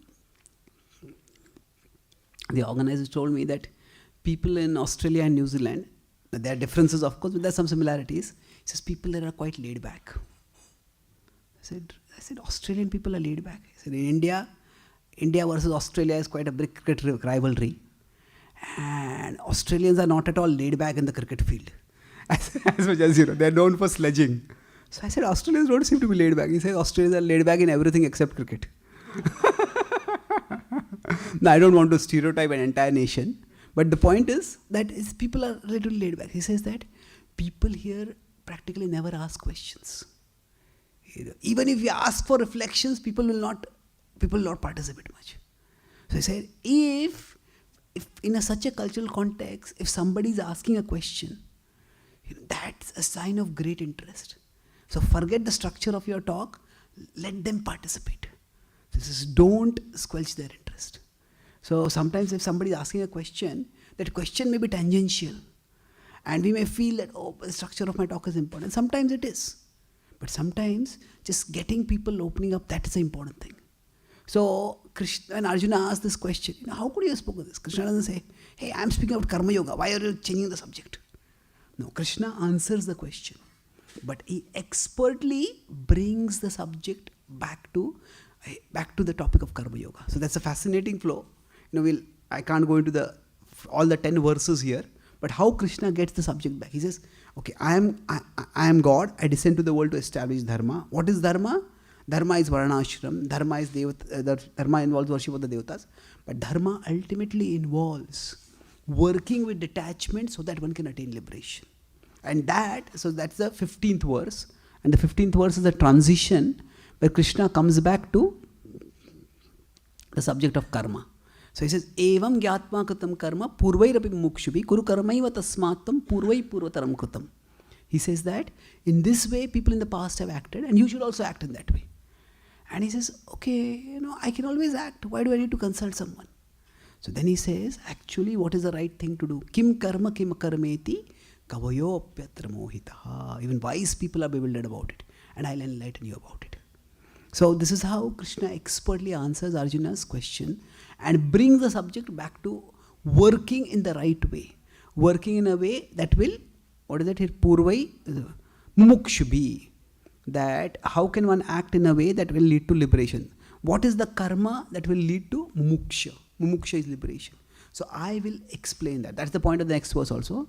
the organizer told me that people in Australia and New Zealand, there are differences of course, but there are some similarities. He says, people there are quite laid back. I said, Australian people are laid back. He said, in India versus Australia is quite a big cricket rivalry. And Australians are not at all laid back in the cricket field. As much as, they're known for sledging. So I said, Australians don't seem to be laid back. He said, Australians are laid back in everything except cricket. Now, I don't want to stereotype an entire nation. But the point is that people are a little laid back. He says that people here practically never ask questions. Even if you ask for reflections, people will not participate much. So I said, if in such a cultural context, if somebody is asking a question, that's a sign of great interest. So forget the structure of your talk, let them participate. This is, don't squelch their interest. So sometimes if somebody is asking a question, that question may be tangential. And we may feel that, the structure of my talk is important. Sometimes it is. But sometimes just getting people opening up, that is the important thing. So Krishna, when Arjuna asked this question, how could you have spoken this? Krishna doesn't say, hey, I'm speaking about karma yoga. Why are you changing the subject? No, Krishna answers the question. But he expertly brings the subject back to the topic of karma yoga. So that's a fascinating flow. I can't go into all the 10 verses here, but how Krishna gets the subject back. He says, okay, I am God. I descend to the world to establish dharma. What is dharma? Dharma is varnashram. Dharma is dharma involves worship of the devotas. But dharma ultimately involves working with detachment so that one can attain liberation. And so that's the 15th verse. And the 15th verse is a transition where Krishna comes back to the subject of karma. So he says, Evam gyatma kritam karma purvairapi mukshubi kuru karmaiva tasmatam purvai purvataram kritam. He says that in this way people in the past have acted and you should also act in that way. And he says, okay, I can always act. Why do I need to consult someone? So then he says, actually what is the right thing to do? Kim karma kim karmeti kavayopyatra mohitaha. Even wise people are bewildered about it. And I'll enlighten you about it. So this is how Krishna expertly answers Arjuna's question and brings the subject back to working in the right way, working in a way that will, what is that here, purvai, mumukshubhi, that how can one act in a way that will lead to liberation? What is the karma that will lead to mumuksha? Mumuksha is liberation. So I will explain that. That's the point of the next verse also.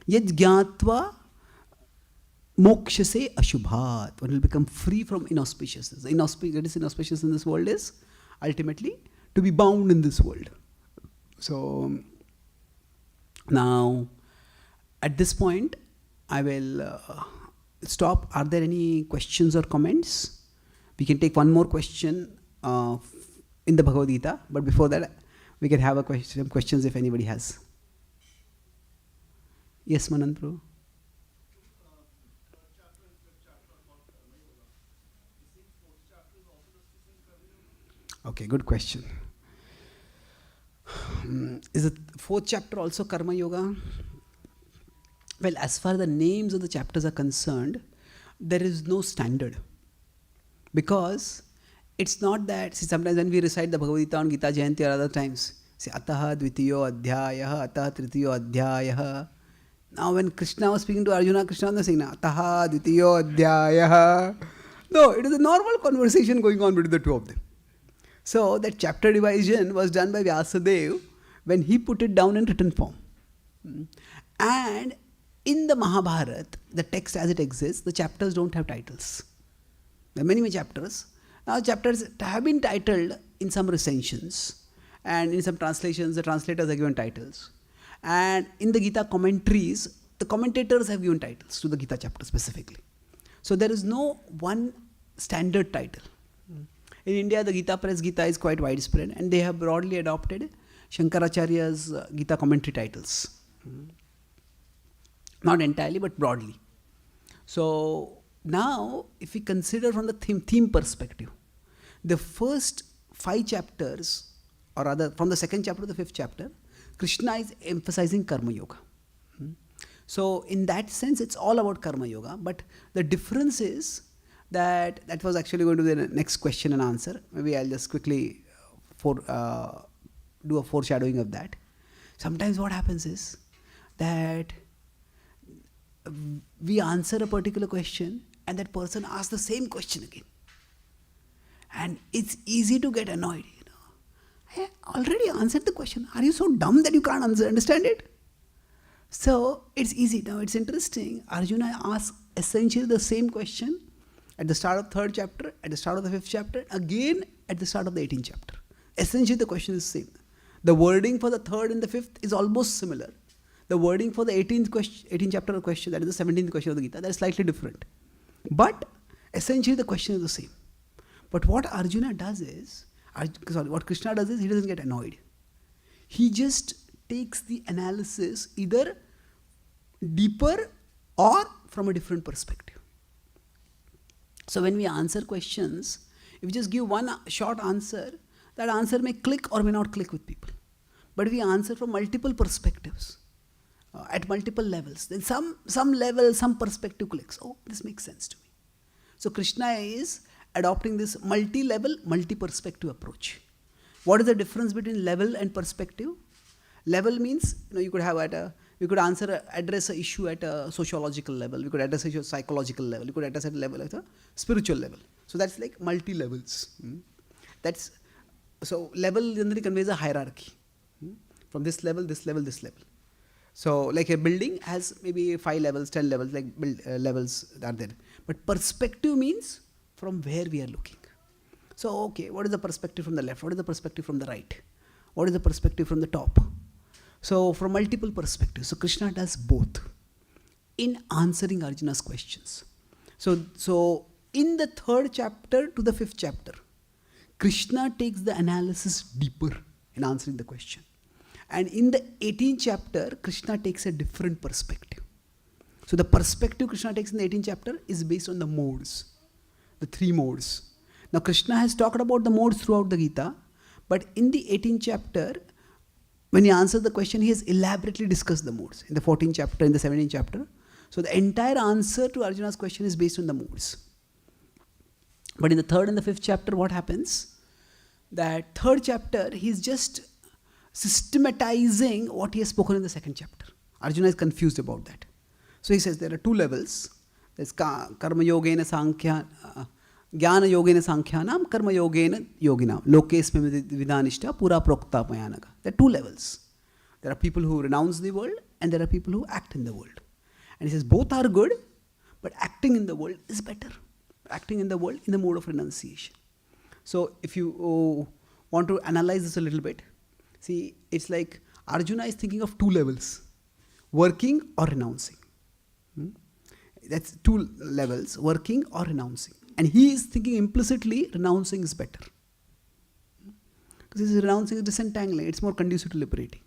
Yad jnatva mokshase ashubhat. One will become free from inauspiciousness. The that is inauspicious in this world is ultimately to be bound in this world. So now at this point I will stop. Are there any questions or comments? We can take one more question in the Bhagavad-Gita, but before that we can have a questions if anybody has. Yes, Manan Prabhu. Okay, good question. Is the fourth chapter also Karma Yoga? Well, as far as the names of the chapters are concerned, there is no standard. Because it's not that, see, sometimes when we recite the Bhagavad-Gita on Gita Jayanti or other times, say, Ataha Dvitiyo Adhyayah, Ataha Tritiyo Adhyayah. Now when Krishna was speaking to Arjuna, Krishna was saying, Ataha Dvitiyo Adhyayah. No, it is a normal conversation going on between the two of them. So that chapter division was done by Vyasadeva when he put it down in written form. And in the Mahabharata, the text as it exists, the chapters don't have titles. There are many, many chapters. Now chapters have been titled in some recensions, and in some translations the translators have given titles. And in the Gita commentaries, the commentators have given titles to the Gita chapter specifically. So there is no one standard title. In India, the Gita Press Gita is quite widespread, and they have broadly adopted Shankaracharya's Gita commentary titles. Not entirely, but broadly. So now, if we consider from the theme perspective, the first 5 chapters, or rather from the second chapter to the 5th chapter, Krishna is emphasizing Karma Yoga. So in that sense, it's all about Karma Yoga, but the difference is that was actually going to be the next question and answer. Maybe I'll just quickly do a foreshadowing of that. Sometimes what happens is that we answer a particular question and that person asks the same question again. And it's easy to get annoyed. I already answered the question. Are you so dumb that you can't understand it? So it's easy. Now it's interesting. Arjuna asks essentially the same question at the start of 3rd chapter, at the start of the 5th chapter, again at the start of the 18th chapter. Essentially the question is the same. The wording for the 3rd and the 5th is almost similar. The wording for the 18th chapter of question, that is the 17th question of the Gita, that is slightly different. But essentially the question is the same. But what Arjuna does is, what Krishna does is, he doesn't get annoyed. He just takes the analysis either deeper or from a different perspective. So when we answer questions, if we just give one short answer, that answer may click or may not click with people. But we answer from multiple perspectives, at multiple levels. Then some level, some perspective clicks. Oh, this makes sense to me. So Krishna is adopting this multi-level, multi-perspective approach. What is the difference between level and perspective? Level means, you could have we could address an issue at a sociological level. We could address a psychological level. We could address at a level at a spiritual level. So that's like multi-levels. So level generally conveys a hierarchy. From this level, this level, this level. So like a building has maybe 5 levels, 10 levels, like levels are there. But perspective means from where we are looking. So okay, what is the perspective from the left? What is the perspective from the right? What is the perspective from the top? So from multiple perspectives. So Krishna does both in answering Arjuna's questions. So in the 3rd chapter to the 5th chapter, Krishna takes the analysis deeper in answering the question. And in the 18th chapter, Krishna takes a different perspective. So the perspective Krishna takes in the 18th chapter is based on the modes, the 3 modes. Now Krishna has talked about the modes throughout the Gita, but in the 18th chapter, when he answers the question, he has elaborately discussed the modes in the 14th chapter, in the 17th chapter. So the entire answer to Arjuna's question is based on the modes. But in the 3rd and the 5th chapter, what happens? That 3rd chapter, he's just systematizing what he has spoken in the second chapter. Arjuna is confused about that. So he says there are two levels. There's karma yogena sankhya, jnana yogena sankhyanam, karma yogena yoginam. Lokesme vidanishta pura prokta mayanaga. There are two levels. There are people who renounce the world and there are people who act in the world. And he says both are good, but acting in the world is better. Acting in the world in the mode of renunciation. So if you want to analyze this a little bit, see, it's like Arjuna is thinking of two levels, working or renouncing. That's two levels, working or renouncing. And he is thinking implicitly renouncing is better. Because renouncing is disentangling, it's more conducive to liberating.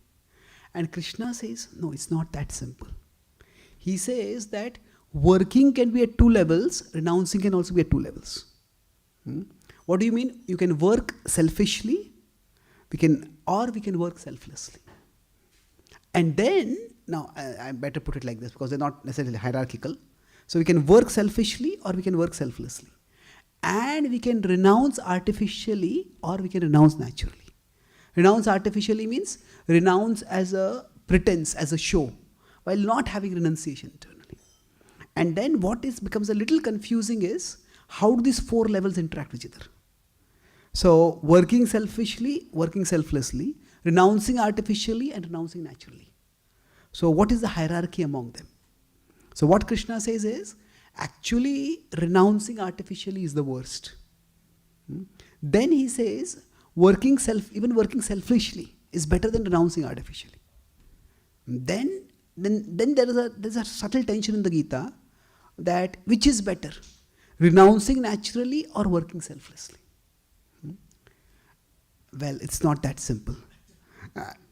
And Krishna says, no, it's not that simple. He says that working can be at two levels, renouncing can also be at two levels. What do you mean? You can work selfishly, we can work selflessly. And then, now I better put it like this because they're not necessarily hierarchical. So we can work selfishly or we can work selflessly. And we can renounce artificially or we can renounce naturally. Renounce artificially means renounce as a pretense, as a show, while not having renunciation internally. And then what becomes a little confusing is, how do these four levels interact with each other? So working selfishly, working selflessly, renouncing artificially and renouncing naturally. So what is the hierarchy among them? So what Krishna says is, actually renouncing artificially is the worst. Then he says, even working selfishly is better than renouncing artificially. Then there's a subtle tension in the Gita that which is better, renouncing naturally or working selflessly? Well, it's not that simple.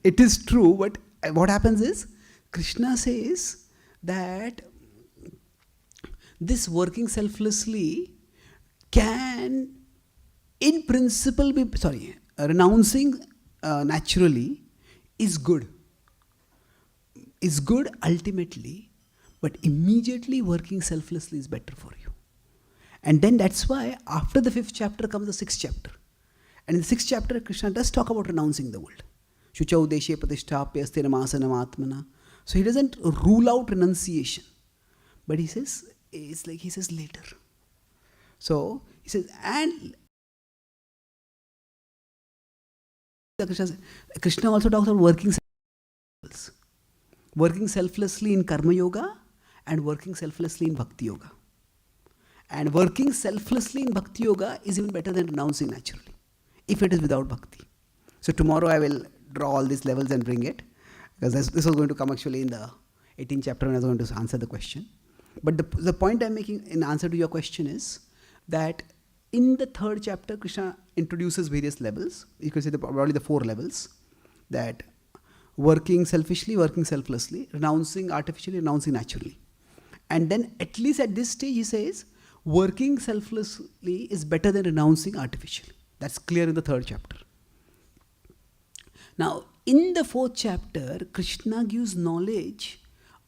It is true, but what happens is, Krishna says that this working selflessly can, in principle, renouncing naturally is good. Is good ultimately, but immediately working selflessly is better for you. And then that's why after the 5th chapter comes the 6th chapter. And in the 6th chapter, Krishna does talk about renouncing the world. Shuchau deshe pratishtapya sthiramasanam atmana. So he doesn't rule out renunciation. But he says, it's like he says later. So he says, and Krishna also talks about working selflessly. Working selflessly in karma yoga and working selflessly in bhakti yoga. And working selflessly in bhakti yoga is even better than renouncing naturally, if it is without bhakti. So tomorrow I will draw all these levels and bring it, because this was going to come actually in the 18th chapter when I was going to answer the question. But the point I'm making in answer to your question is that in the 3rd chapter, Krishna introduces various levels. You can say probably the 4 levels, that working selfishly, working selflessly, renouncing artificially, renouncing naturally. And then at least at this stage he says, working selflessly is better than renouncing artificially. That's clear in the 3rd chapter. Now, in the 4th chapter, Krishna gives knowledge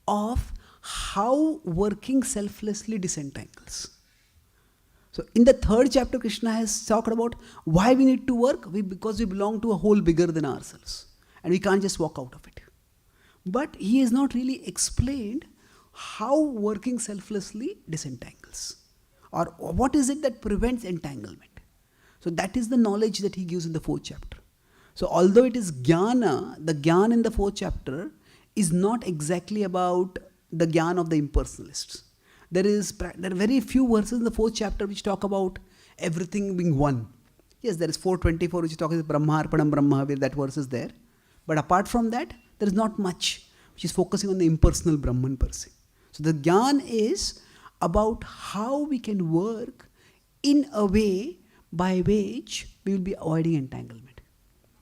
of how working selflessly disentangles. So in the 3rd chapter, Krishna has talked about why we need to work, because we belong to a whole bigger than ourselves. And we can't just walk out of it. But he has not really explained how working selflessly disentangles. Or what is it that prevents entanglement. So that is the knowledge that he gives in the 4th chapter. So although it is jnana, the jnana in the 4th chapter is not exactly about the jnana of the impersonalists. There are very few verses in the 4th chapter which talk about everything being one. Yes, there is 4:24 which talks about Brahma Arpanam Brahma, where that verse is there. But apart from that, there is not much which is focusing on the impersonal Brahman per se. So the jnana is about how we can work in a way by which we will be avoiding entanglement.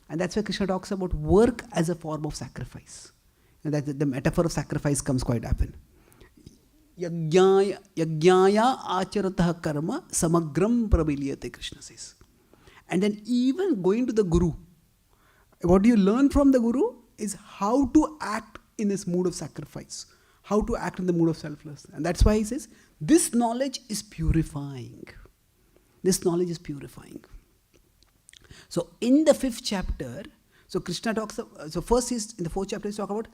And that's why Krishna talks about work as a form of sacrifice. And that the metaphor of sacrifice comes quite often. Yajnaya acharatah karma samagram praviliyate, Krishna says. And then even going to the Guru, what you learn from the Guru is how to act in this mood of sacrifice, how to act in the mood of selflessness. And that's why he says, this knowledge is purifying. This knowledge is purifying. So in the 5th chapter, So Krishna talks, so first is, in the 4th chapter, he's talking about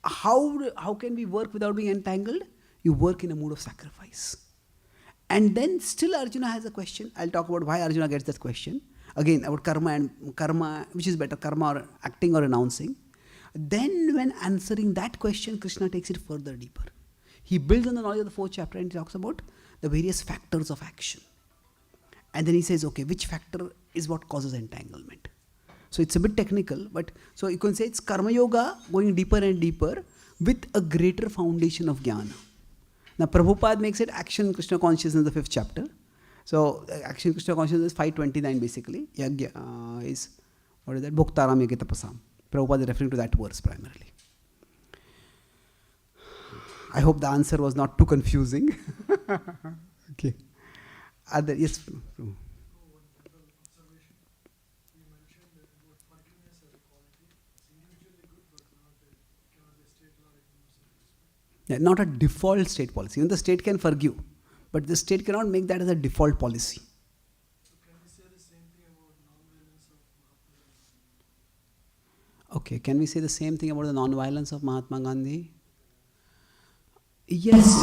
how can we work without being entangled? You work in a mood of sacrifice. And then still Arjuna has a question. I'll talk about why Arjuna gets that question. Again, about karma, which is better, karma or acting or renouncing. Then when answering that question, Krishna takes it further deeper. He builds on the knowledge of the 4th chapter and he talks about the various factors of action. And then he says, okay, which factor is what causes entanglement? So it's a bit technical, but so you can say it's karma yoga going deeper and deeper with a greater foundation of jnana. Now Prabhupada makes it action Krishna consciousness in the 5th chapter. So action Krishna consciousness is 529 basically. Yagya is, what is that? Bhoktaram yagya tapasam. Prabhupada is referring to that verse primarily. I hope the answer was not too confusing. Okay. Yes. Prabhu. Yeah, not a default state policy. Even the state can forgive, but the state cannot make that as a default policy. So can we say the same thing about non-violence of Mahatma Gandhi? Okay, can we say the same thing about the non-violence of Mahatma Gandhi? Yes.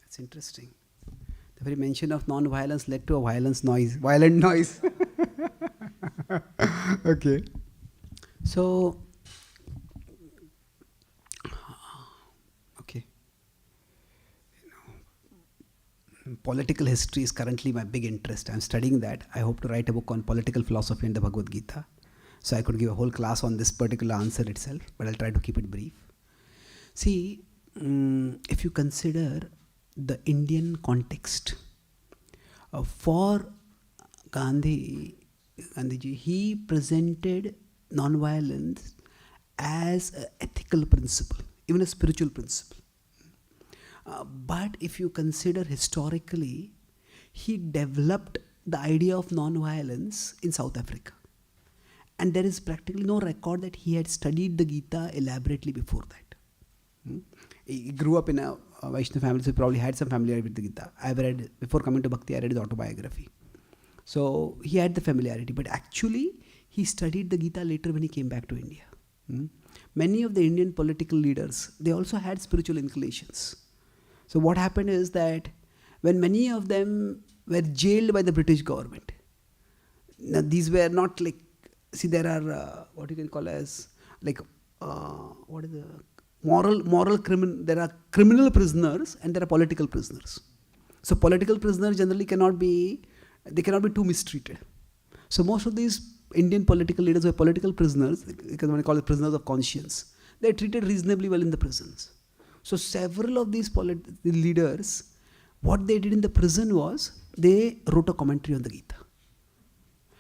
That's interesting. The very mention of non-violence led to a violent noise. Okay. So, okay. Political history is currently my big interest. I'm studying that. I hope to write a book on political philosophy and the Bhagavad-Gita. So I could give a whole class on this particular answer itself, but I'll try to keep it brief. See, if you consider the Indian context, for Gandhiji, he presented non-violence as an ethical principle, even a spiritual principle. But if you consider historically, he developed the idea of non-violence in South Africa. And there is practically no record that he had studied the Gita elaborately before that. He grew up in a Vaishnava family, so he probably had some familiarity with the Gita. I've read, before coming to Bhakti, I read his autobiography. So he had the familiarity, but actually he studied the Gita later when he came back to India. Many of the Indian political leaders, they also had spiritual inclinations. So what happened is that when many of them were jailed by the British government, now these were not like, see, there are what you can call as like what is the moral criminal? There are criminal prisoners and there are political prisoners. So political prisoners generally cannot be too mistreated. So most of these Indian political leaders were political prisoners, because when I call it prisoners of conscience, they are treated reasonably well in the prisons. So several of these leaders, what they did in the prison was they wrote a commentary on the Gita,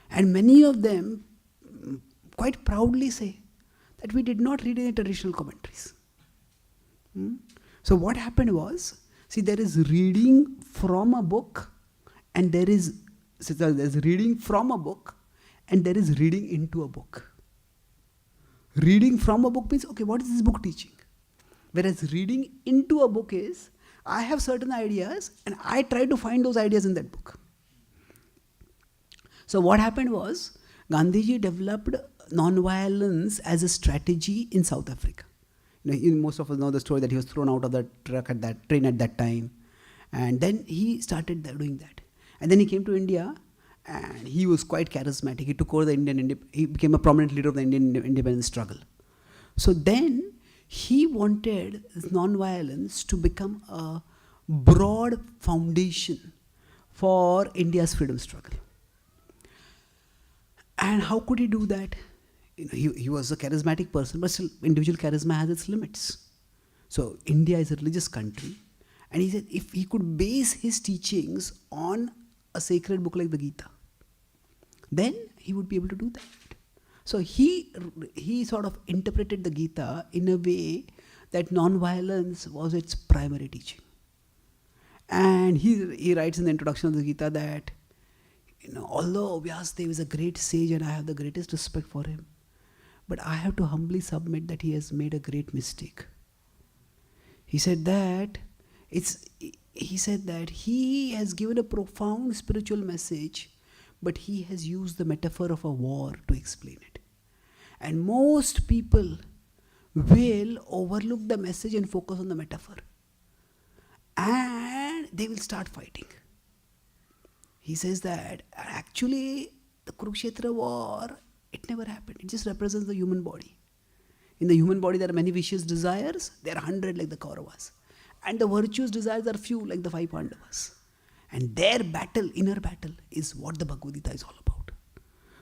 and many of them quite proudly say that we did not read any traditional commentaries. So what happened was, see, there is reading from a book, and there's reading from a book, and there is reading into a book. Reading from a book means, okay, what is this book teaching? Whereas reading into a book is, I have certain ideas and I try to find those ideas in that book. So what happened was, Gandhiji developed non-violence as a strategy in South Africa. Most of us know the story that he was thrown out of the train at that time. And then he started doing that. And then he came to India and he was quite charismatic. He took over he became a prominent leader of the Indian independence struggle. So then he wanted this non-violence to become a broad foundation for India's freedom struggle. And how could he do that? He was a charismatic person, but still individual charisma has its limits. So India is a religious country, and he said if he could base his teachings on a sacred book like the Gita, then he would be able to do that. So he sort of interpreted the Gita in a way that non-violence was its primary teaching. And he writes in the introduction of the Gita that, although Vyasdev is a great sage and I have the greatest respect for him, but I have to humbly submit that he has made a great mistake. He said that he has given a profound spiritual message, but he has used the metaphor of a war to explain it. And most people will overlook the message and focus on the metaphor. And they will start fighting. He says that actually the Kurukshetra war, it never happened. It just represents the human body. In the human body there are many vicious desires. There are 100 like the Kauravas. And the virtuous desires are few like the 5 Pandavas. And their battle, inner battle, is what the Bhagavad-Gita is all about.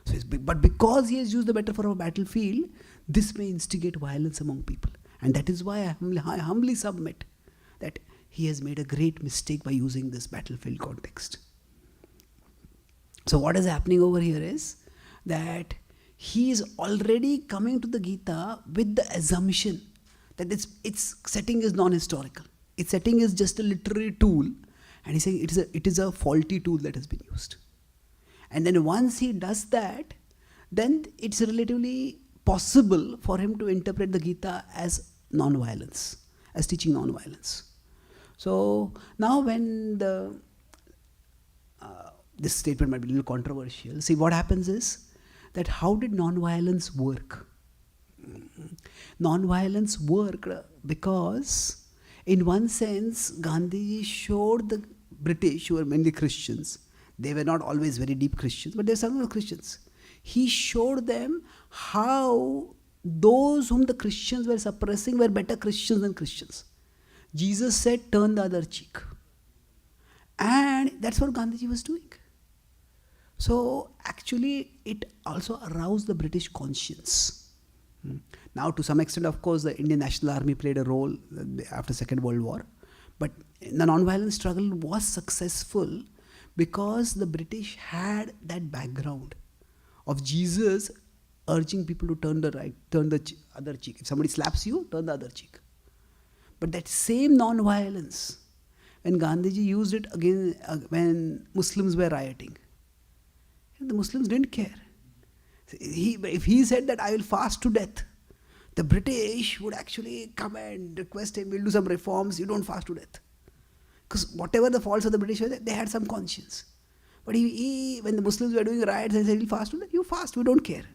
So but because he has used the metaphor of a battlefield, this may instigate violence among people. And that is why I humbly submit that he has made a great mistake by using this battlefield context. So what is happening over here is that he is already coming to the Gita with the assumption that its setting is non-historical. Its setting is just a literary tool, and he's saying it is a faulty tool that has been used. And then once he does that, then it's relatively possible for him to interpret the Gita as non-violence, as teaching non-violence. So now when this statement might be a little controversial, see what happens is that how did non-violence work? Non-violence worked because in one sense Gandhi showed the British, who were mainly Christians, they were not always very deep Christians, but they were some Christians. He showed them how those whom the Christians were suppressing were better Christians than Christians. Jesus said, turn the other cheek. And that's what Gandhiji was doing. So actually it also aroused the British conscience. Now to some extent, of course, the Indian National Army played a role after Second World War. But the non-violent struggle was successful because the British had that background of Jesus urging people to turn the other cheek. If somebody slaps you, turn the other cheek. But that same non-violence, when Gandhiji used it again when Muslims were rioting, the Muslims didn't care. If he said that I will fast to death, the British would actually come and request him, we'll do some reforms, you don't fast to death. Because whatever the faults of the British were, they had some conscience. But when the Muslims were doing riots, they said, you'll fast to death, you fast, we don't care.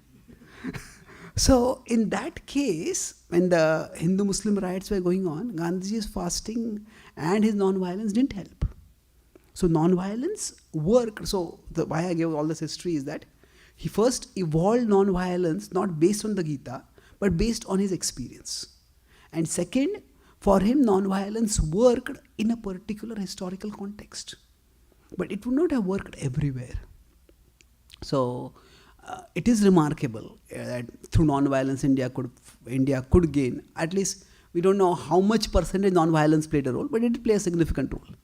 So in that case, when the Hindu-Muslim riots were going on, Gandhiji's fasting and his non-violence didn't help. So non-violence worked. So why I gave all this history is that he first evolved non-violence not based on the Gita, but based on his experience. And second, for him non-violence worked in a particular historical context. But it would not have worked everywhere. So it is remarkable that through non-violence India could gain, at least we don't know how much percentage non-violence played a role, but it did play a significant role.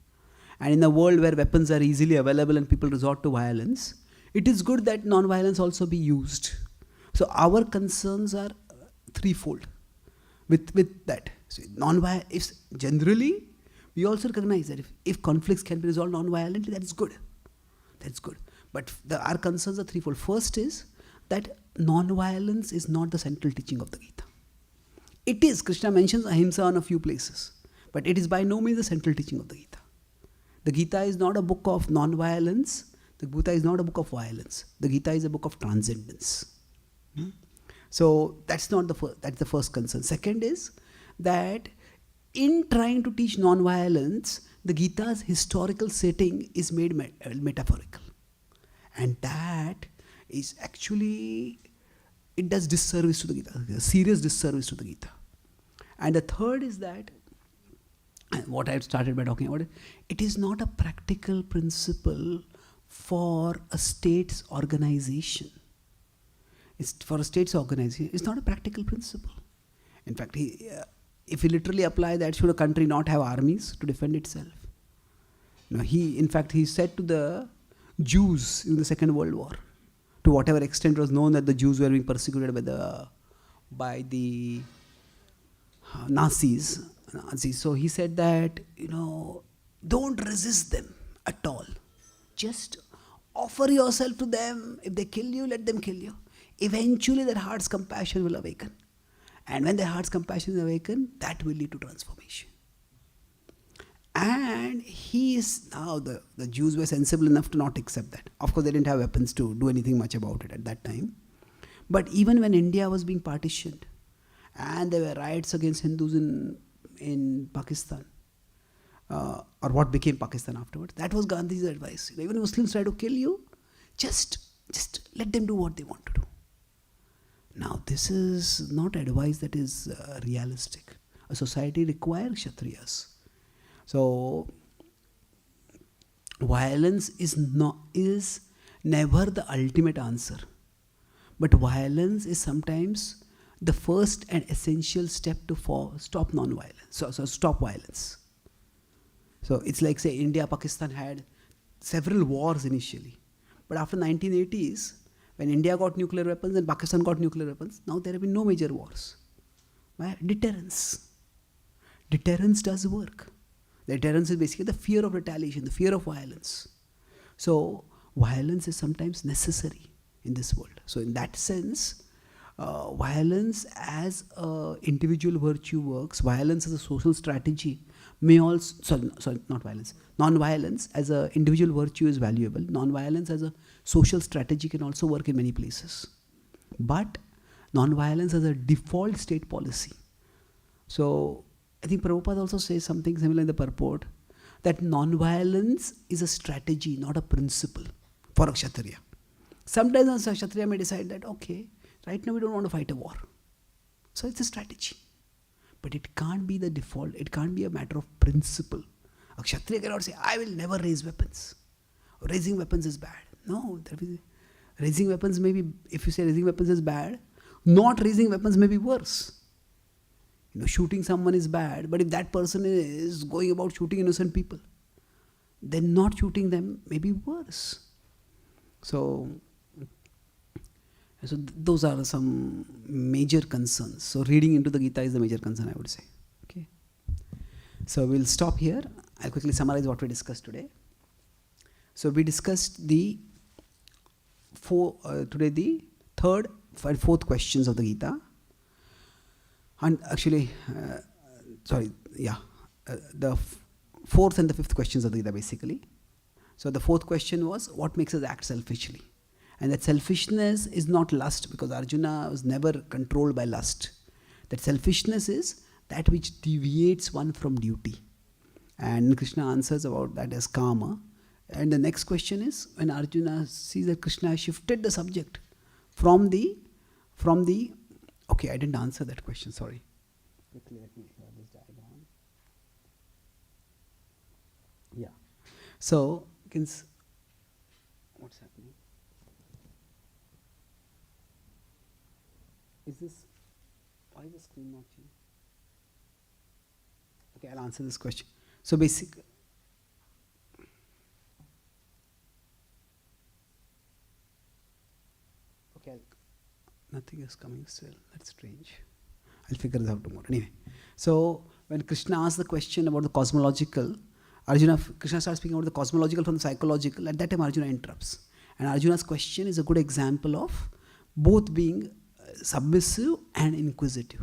And in a world where weapons are easily available and people resort to violence, it is good that non-violence also be used. So our concerns are threefold with that. So if generally, we also recognize that if conflicts can be resolved non-violently, that is good. That's good. But our concerns are threefold. First is that non-violence is not the central teaching of the Gita. It is, Krishna mentions ahimsa on a few places, but it is by no means the central teaching of the Gita. The Gita is not a book of non-violence. The Gita is not a book of violence. The Gita is a book of transcendence. So that's the first concern. Second is that in trying to teach non-violence, the Gita's historical setting is made metaphorical. And that is actually, it does disservice to the Gita, a serious disservice to the Gita. And the third is that, what I started by talking about, it is not a practical principle for a state's organization. For a state's organization, it's not a practical principle. In fact, if we literally apply that, should a country not have armies to defend itself? No, in fact, he said to the Jews in the Second World War, to whatever extent it was known that the Jews were being persecuted by the Nazis. So he said that, don't resist them at all. Just offer yourself to them. If they kill you, let them kill you. Eventually their heart's compassion will awaken. And when their heart's compassion is awakened, that will lead to transformation. And he is now, the Jews were sensible enough to not accept that. Of course, they didn't have weapons to do anything much about it at that time. But even when India was being partitioned, and there were riots against Hindus in Pakistan, or what became Pakistan afterwards, that was Gandhi's advice. Even Muslims try to kill you, just let them do what they want to do. Now, this is not advice that is realistic. A society requires Kshatriyas. So, violence is never the ultimate answer. But violence is sometimes the first and essential step to stop non-violence. So stop violence. So it's like, say, India, Pakistan had several wars initially. But after 1980s, when India got nuclear weapons and Pakistan got nuclear weapons, now there have been no major wars. Why? Deterrence. Deterrence does work. Deterrence is basically the fear of retaliation, the fear of violence. So violence is sometimes necessary in this world. So in that sense, violence as an individual virtue works. Violence as a social strategy may also, not violence. Non-violence as an individual virtue is valuable. Non-violence as a social strategy can also work in many places. But non-violence as a default state policy. So I think Prabhupada also says something similar in the purport, that non-violence is a strategy, not a principle for a Kshatriya. Sometimes a Kshatriya may decide that, okay, right now we don't want to fight a war. So it's a strategy. But it can't be the default. It can't be a matter of principle. A Kshatriya cannot say, I will never raise weapons. Raising weapons is bad. No, raising weapons may be, if you say raising weapons is bad, not raising weapons may be worse. Shooting someone is bad, but if that person is going about shooting innocent people, then not shooting them may be worse. So those are some major concerns. So reading into the Gita is the major concern, I would say. Okay. So we'll stop here. I'll quickly summarize what we discussed today. So we discussed today the third and fourth questions of the Gita. And actually, the fourth and the fifth questions of the Gita basically. So the fourth question was, what makes us act selfishly? And that selfishness is not lust, because Arjuna was never controlled by lust. That selfishness is that which deviates one from duty. And Krishna answers about that as karma. And the next question is, when Arjuna sees that Krishna has shifted the subject from the okay, I didn't answer that question, sorry. Quickly, let me share this diagram. Yeah. So, what's happening? Why is the screen not changing? Okay, I'll answer this question. So basically, okay, nothing is coming still. That's strange. I'll figure this out tomorrow. Anyway, so when Krishna asks the question about the cosmological, Krishna starts speaking about the cosmological from the psychological. At that time, Arjuna interrupts. And Arjuna's question is a good example of both being submissive and inquisitive.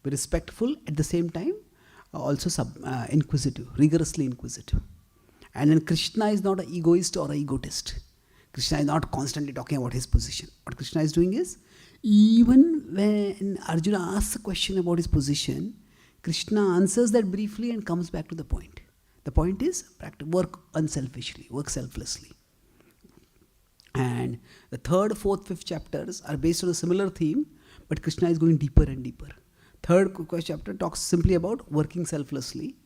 Be respectful at the same time, also inquisitive, rigorously inquisitive. And then Krishna is not an egoist or an egotist. Krishna is not constantly talking about his position. What Krishna is doing is, even when Arjuna asks a question about his position, Krishna answers that briefly and comes back to the point. The point is, work unselfishly, work selflessly. And the third, fourth, fifth chapters are based on a similar theme, but Krishna is going deeper and deeper. Third chapter talks simply about working selflessly,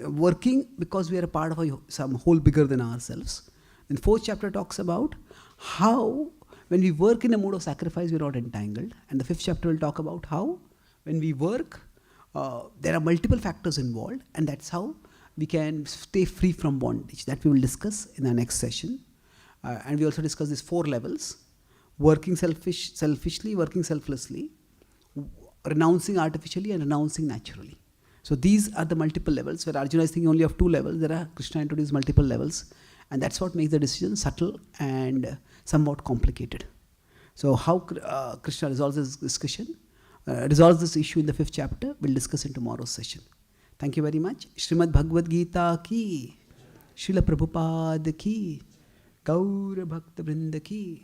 working because we are a part of some whole bigger than ourselves. Then fourth chapter talks about how when we work in a mode of sacrifice, we are not entangled. And the fifth chapter will talk about how when we work, there are multiple factors involved, and that's how we can stay free from bondage. That we will discuss in our next session. And we also discuss these 4 levels: working selfishly, working selflessly, renouncing artificially, and renouncing naturally. So these are the multiple levels. Where Arjuna is thinking only of 2 levels, Krishna introduced multiple levels. And that's what makes the decision subtle and somewhat complicated. So how Krishna resolves this discussion, resolves this issue in the 5th chapter, we'll discuss in tomorrow's session. Thank you very much. Srimad Bhagavad-Gita ki, Srila Prabhupada ki, Gaura Bhakta Vrinda ki.